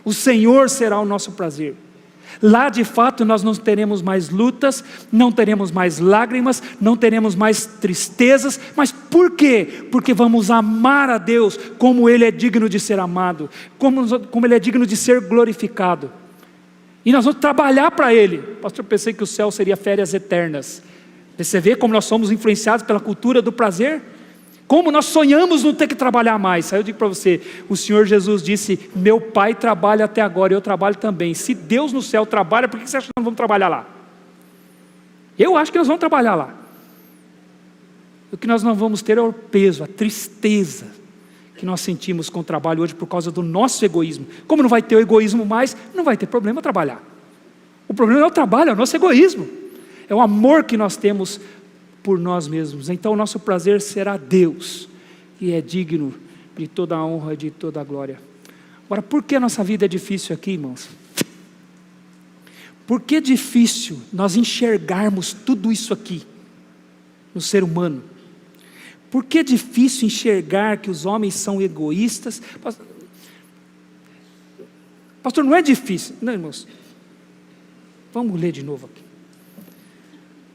o Senhor será o nosso prazer. Lá de fato nós não teremos mais lutas, não teremos mais lágrimas, não teremos mais tristezas. Mas por quê? Porque vamos amar a Deus como Ele é digno de ser amado, como Ele é digno de ser glorificado. E nós vamos trabalhar para Ele. Pastor, eu pensei que o céu seria férias eternas. Você vê como nós somos influenciados pela cultura do prazer? Como nós sonhamos não ter que trabalhar mais. Aí eu digo para você, o Senhor Jesus disse, meu Pai trabalha até agora, eu trabalho também. Se Deus no céu trabalha, por que você acha que nós vamos trabalhar lá? Eu acho que nós vamos trabalhar lá. O que nós não vamos ter é o peso, a tristeza que nós sentimos com o trabalho hoje por causa do nosso egoísmo. Como não vai ter o egoísmo mais, não vai ter problema trabalhar. O problema não é o trabalho, é o nosso egoísmo. É o amor que nós temos por nós mesmos. Então o nosso prazer será Deus, que é digno de toda a honra e de toda a glória. Agora, por que a nossa vida é difícil aqui, irmãos? Por que é difícil nós enxergarmos tudo isso aqui no ser humano? Por que é difícil enxergar que os homens são egoístas? Pastor, não é difícil. Não, irmãos. Vamos ler de novo aqui.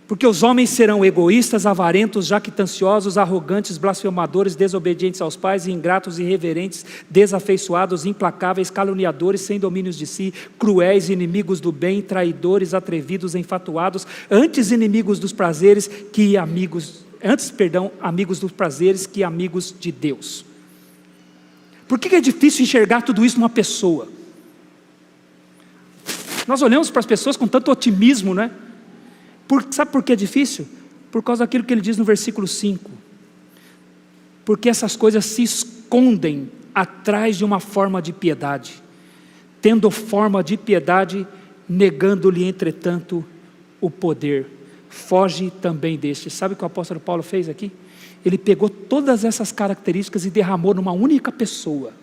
Porque os homens serão egoístas, avarentos, jactanciosos, arrogantes, blasfemadores, desobedientes aos pais, ingratos, irreverentes, desafeiçoados, implacáveis, caluniadores, sem domínios de si, cruéis, inimigos do bem, traidores, atrevidos, enfatuados, amigos dos prazeres que amigos dos prazeres que amigos de Deus. Por que é difícil enxergar tudo isso numa pessoa? Nós olhamos para as pessoas com tanto otimismo, né? Sabe por que é difícil? Por causa daquilo que ele diz no versículo 5. Porque essas coisas se escondem atrás de uma forma de piedade, tendo forma de piedade, negando-lhe entretanto o poder. Foge também deste. Sabe o que o apóstolo Paulo fez aqui? Ele pegou todas essas características e derramou numa única pessoa.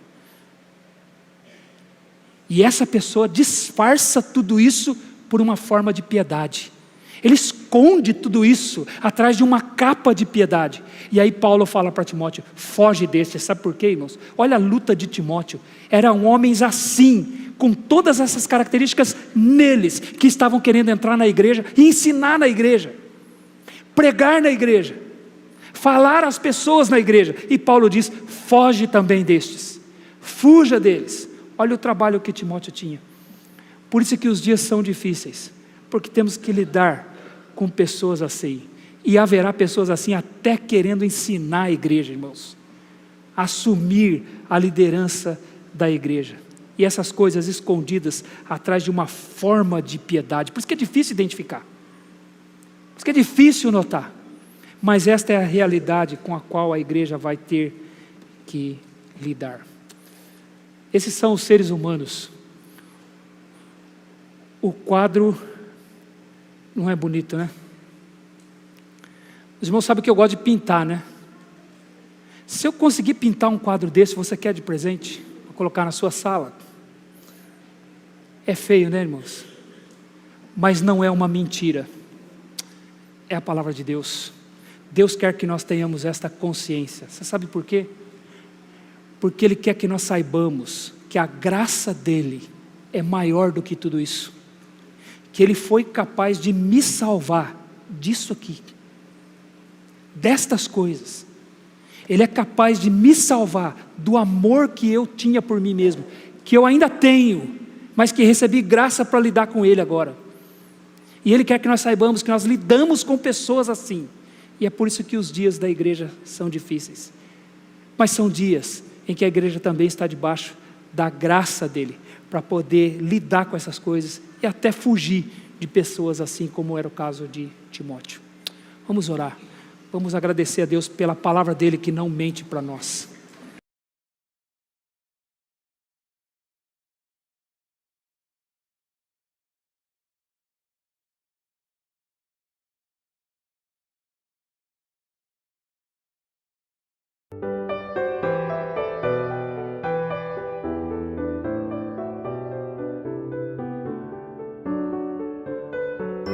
E essa pessoa disfarça tudo isso por uma forma de piedade. Ele esconde tudo isso atrás de uma capa de piedade. E aí Paulo fala para Timóteo, foge desse. Sabe por quê, irmãos? Olha a luta de Timóteo. Eram homens assim, com todas essas características neles, que estavam querendo entrar na igreja e ensinar na igreja, pregar na igreja, falar às pessoas na igreja. E Paulo diz, foge também destes, fuja deles. Olha o trabalho que Timóteo tinha. Por isso que os dias são difíceis, porque temos que lidar com pessoas assim, e haverá pessoas assim até querendo ensinar a igreja, irmãos, assumir a liderança da igreja, e essas coisas escondidas atrás de uma forma de piedade. Por isso que é difícil identificar, por isso que é difícil notar, mas esta é a realidade com a qual a igreja vai ter que lidar. Esses são os seres humanos. O quadro não é bonito, né? Os irmãos sabem que eu gosto de pintar, né? Se eu conseguir pintar um quadro desse, você quer de presente? Vou colocar na sua sala. É feio, né, irmãos? Mas não é uma mentira. É a palavra de Deus. Deus quer que nós tenhamos esta consciência. Você sabe por quê? Porque Ele quer que nós saibamos que a graça dEle é maior do que tudo isso. Que Ele foi capaz de me salvar disso aqui, destas coisas. Ele é capaz de me salvar do amor que eu tinha por mim mesmo, que eu ainda tenho, mas que recebi graça para lidar com Ele agora. E Ele quer que nós saibamos que nós lidamos com pessoas assim, e é por isso que os dias da igreja são difíceis, mas são dias em que a igreja também está debaixo da graça dEle, para poder lidar com essas coisas e até fugir de pessoas assim, como era o caso de Timóteo. Vamos orar, vamos agradecer a Deus pela palavra dEle que não mente para nós. Amém.